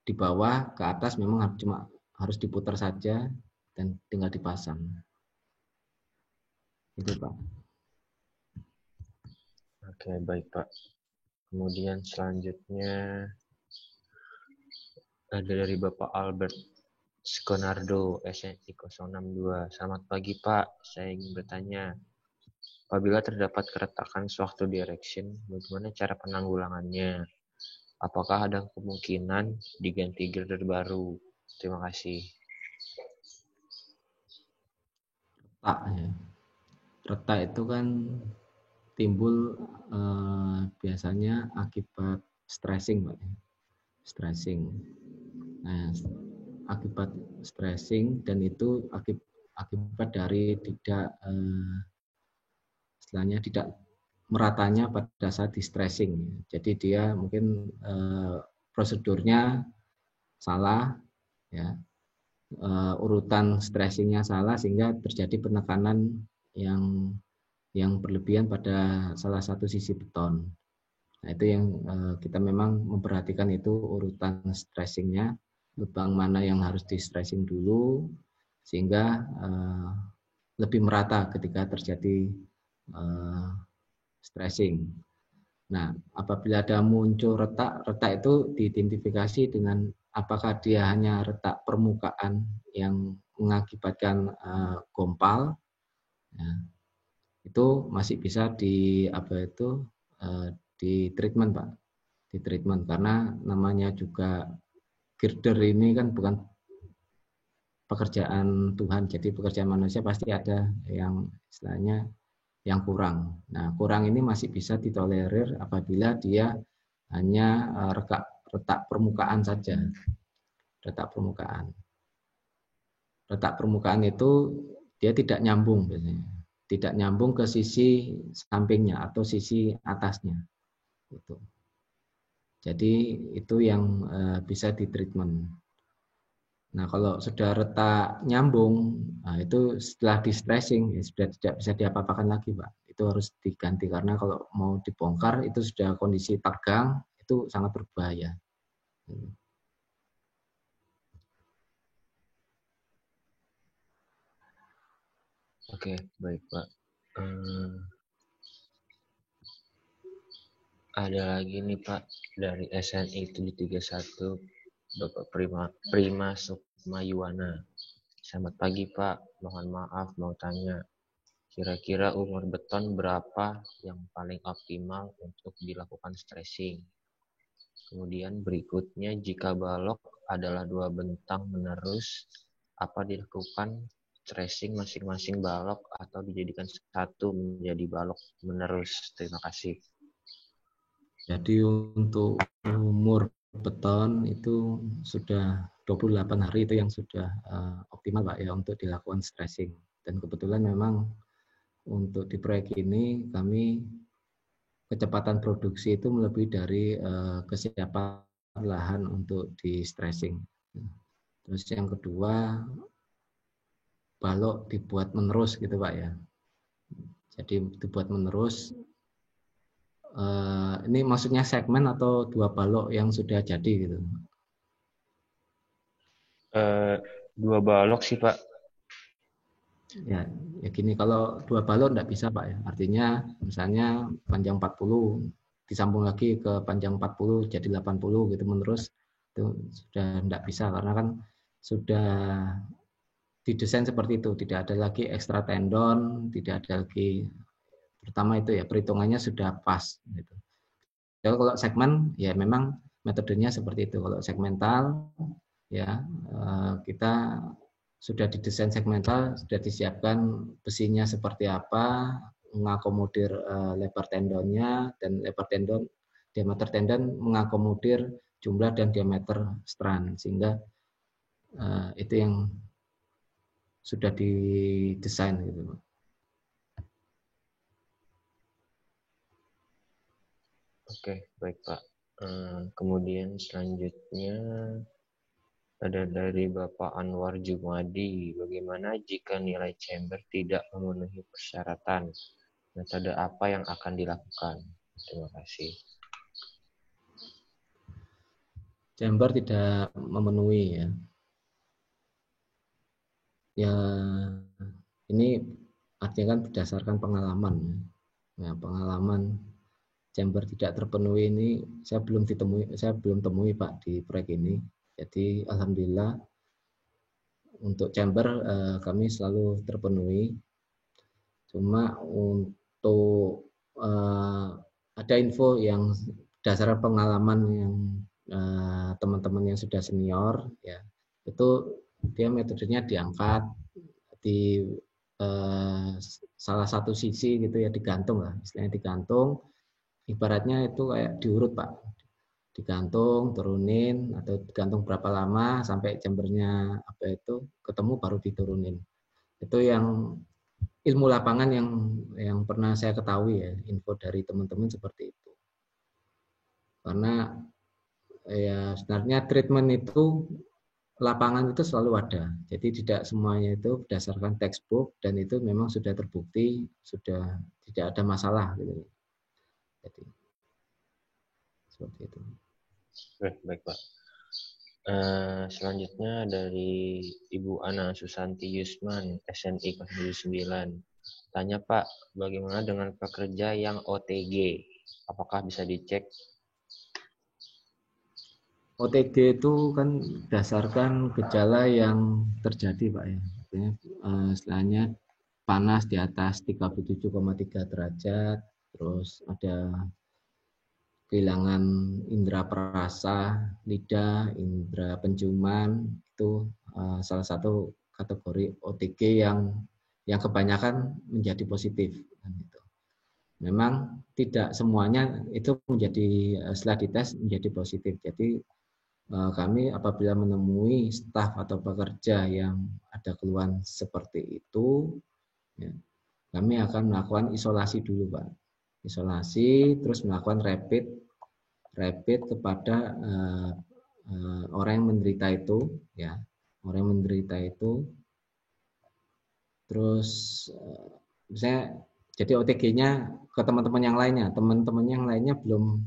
di bawah ke atas, memang cuma harus diputar saja dan tinggal dipasang. Itu, Pak. Oke, baik, Pak. Kemudian selanjutnya ada dari Bapak Albert Skonardo, SNI 062. Selamat pagi, Pak. Saya ingin bertanya, apabila terdapat keretakan sewaktu di erection, bagaimana cara penanggulangannya? Apakah ada kemungkinan diganti girder baru? Terima kasih. Retak ya. Retak itu kan timbul biasanya akibat stressing, Pak. Stressing. Nah, akibat stressing dan itu akibat dari tidak meratanya pada saat di stressing. Jadi dia mungkin prosedurnya salah, ya, urutan stressingnya salah sehingga terjadi penekanan yang berlebihan pada salah satu sisi beton. Nah, itu yang kita memang memperhatikan itu urutan stressingnya, lubang mana yang harus di stressing dulu sehingga lebih merata ketika terjadi stressing. Nah, apabila ada muncul retak itu diidentifikasi dengan apakah dia hanya retak permukaan yang mengakibatkan gompal, ya, itu masih bisa di treatment, Pak, di treatment karena namanya juga girder ini kan bukan pekerjaan Tuhan, jadi pekerjaan manusia pasti ada yang istilahnya yang kurang. Nah, kurang ini masih bisa ditolerir apabila dia hanya retak permukaan saja. Retak permukaan. Retak permukaan itu dia tidak nyambung biasanya. Tidak nyambung ke sisi sampingnya atau sisi atasnya. Gitu. Jadi itu yang bisa ditreatment. Nah, kalau sudah retak nyambung, nah itu setelah di stressing ya sudah tidak bisa diapa-apakan lagi, Pak. Itu harus diganti karena kalau mau dibongkar itu sudah kondisi tegang, itu sangat berbahaya. Oke, baik, Pak. Ada lagi nih, Pak, dari SNI 731, Bapak Prima Sukma Yuwana. Selamat pagi, Pak. Mohon maaf mau tanya, kira-kira umur beton berapa yang paling optimal untuk dilakukan stressing? Kemudian berikutnya, jika balok adalah 2 bentang menerus, apa dilakukan stressing masing-masing balok atau dijadikan satu menjadi balok menerus? Terima kasih. Jadi untuk umur beton itu sudah 28 hari itu yang sudah optimal, Pak, ya, untuk dilakukan stressing. Dan kebetulan memang untuk di proyek ini kami kecepatan produksi itu melebihi dari kesiapan lahan untuk di stressing. Terus yang kedua, balok dibuat menerus gitu Pak ya. Jadi dibuat menerus. Ini maksudnya segmen atau 2 balok yang sudah jadi gitu? 2 balok sih Pak. Ya, ya gini, kalau 2 balok enggak bisa Pak ya. Artinya misalnya panjang 40 disambung lagi ke panjang 40 jadi 80 gitu menerus, itu sudah enggak bisa karena kan sudah didesain seperti itu, tidak ada lagi ekstra tendon, tidak ada lagi, pertama itu ya perhitungannya sudah pas gitu. Jadi kalau segmen ya memang metodenya seperti itu. Kalau segmental ya kita sudah didesain segmental, sudah disiapkan besinya seperti apa, mengakomodir lebar tendonnya, dan lebar tendon, diameter tendon mengakomodir jumlah dan diameter strand, sehingga itu yang sudah didesain gitu. Oke, baik Pak. Kemudian selanjutnya ada dari Bapak Anwar Jumadi. Bagaimana jika nilai chamber tidak memenuhi persyaratan? Metode apa yang akan dilakukan? Terima kasih. Chamber tidak memenuhi ya. Ya ini artinya kan berdasarkan pengalaman. Ya, pengalaman chamber tidak terpenuhi ini saya belum temui Pak di proyek ini. Jadi alhamdulillah untuk chamber kami selalu terpenuhi. Cuma untuk ada info yang berdasarkan pengalaman yang teman-teman yang sudah senior ya, itu dia metodenya diangkat di salah satu sisi gitu ya, digantung lah, istilahnya digantung, ibaratnya itu kayak diurut Pak, digantung turunin atau digantung berapa lama sampai chambernya apa itu ketemu baru diturunin. Itu yang ilmu lapangan yang pernah saya ketahui ya, info dari teman-teman seperti itu. Karena ya sebenarnya treatment itu lapangan itu selalu ada. Jadi tidak semuanya itu berdasarkan textbook dan itu memang sudah terbukti, sudah tidak ada masalah gitu. Jadi seperti itu. Baik Pak. Selanjutnya dari Ibu Ana Susanti Yusman, SNI 09. Tanya Pak, bagaimana dengan pekerja yang OTG? Apakah bisa dicek? OTG itu kan berdasarkan gejala yang terjadi Pak ya. Artinya istilahnya panas di atas 37,3 derajat, terus ada kehilangan indera perasa, lidah, indera penciuman, itu salah satu kategori OTG yang kebanyakan menjadi positif. Memang tidak semuanya itu menjadi setelah dites menjadi positif. Jadi kami apabila menemui staf atau pekerja yang ada keluhan seperti itu, ya, kami akan melakukan isolasi dulu Pak. Isolasi, terus melakukan rapid kepada orang yang menderita itu, ya, orang yang menderita itu, terus misalnya jadi OTG-nya ke teman-teman yang lainnya belum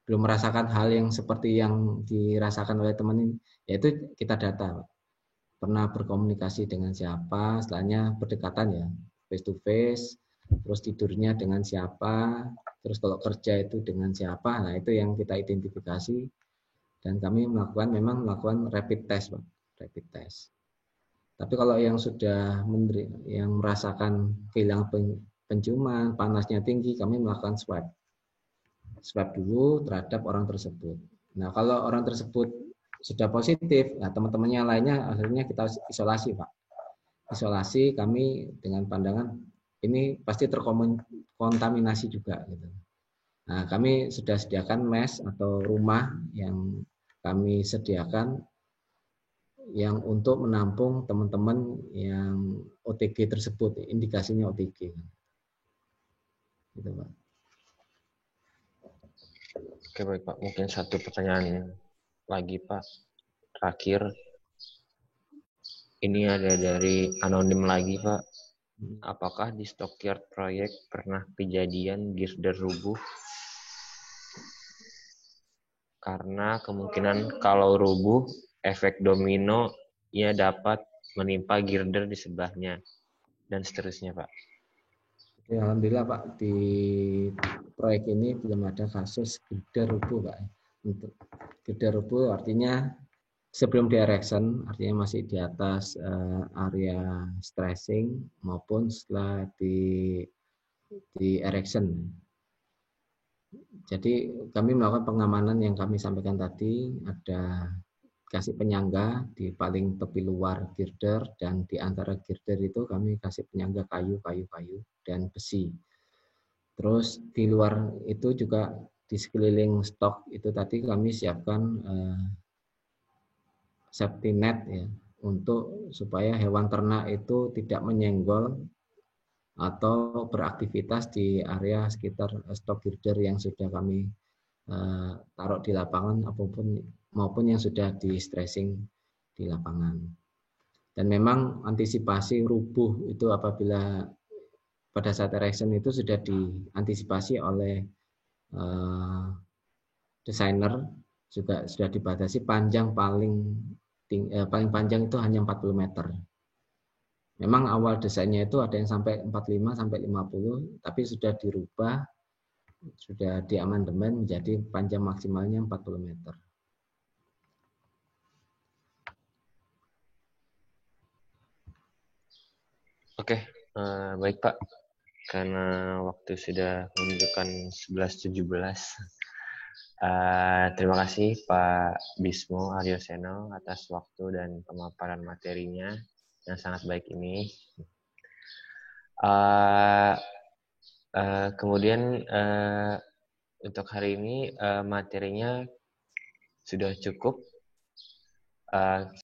merasakan hal yang seperti yang dirasakan oleh teman ini, yaitu kita data, pernah berkomunikasi dengan siapa, setelahnya berdekatan ya, face to face, terus tidurnya dengan siapa, terus kalau kerja itu dengan siapa, nah itu yang kita identifikasi dan kami melakukan rapid test, Pak. Rapid test. Tapi kalau yang sudah yang merasakan kehilangan penciuman, panasnya tinggi, kami melakukan swab dulu terhadap orang tersebut. Nah, kalau orang tersebut sudah positif, nah teman-temannya lainnya akhirnya kita isolasi, Pak. Isolasi kami dengan pandangan ini pasti terkontaminasi juga gitu. Nah, kami sudah sediakan mes atau rumah yang kami sediakan yang untuk menampung teman-teman yang OTG tersebut, indikasinya OTG. Gitu, Pak. Oke, baik Pak. Mungkin satu pertanyaan lagi Pak. Terakhir, ini ada dari anonim lagi Pak. Apakah di Stockyard proyek pernah kejadian girder rubuh? Karena kemungkinan kalau rubuh, efek domino ia dapat menimpa girder di sebelahnya, dan seterusnya Pak. Ya, alhamdulillah Pak, di proyek ini belum ada kasus girder rubuh Pak. Untuk girder rubuh artinya sebelum di erection, artinya masih di atas area stressing maupun setelah di erection. Jadi kami melakukan pengamanan yang kami sampaikan tadi, ada kasih penyangga di paling tepi luar girder, dan di antara girder itu kami kasih penyangga kayu dan besi. Terus di luar itu juga di sekeliling stok itu tadi kami siapkan safety net ya, untuk supaya hewan ternak itu tidak menyenggol atau beraktivitas di area sekitar stok girder yang sudah kami taruh di lapangan maupun yang sudah di stressing di lapangan. Dan memang antisipasi rubuh itu apabila pada saat erection itu sudah diantisipasi oleh desainer, juga sudah dibatasi paling panjang itu hanya 40 meter. Memang awal desainnya itu ada yang sampai 45 sampai 50, tapi sudah dirubah, sudah diamandemen menjadi panjang maksimalnya 40 meter. Oke, baik Pak. Karena waktu sudah menunjukkan 11.17. Terima kasih Pak Bismo Haryoseno atas waktu dan pemaparan materinya yang sangat baik ini. Kemudian untuk hari ini materinya sudah cukup.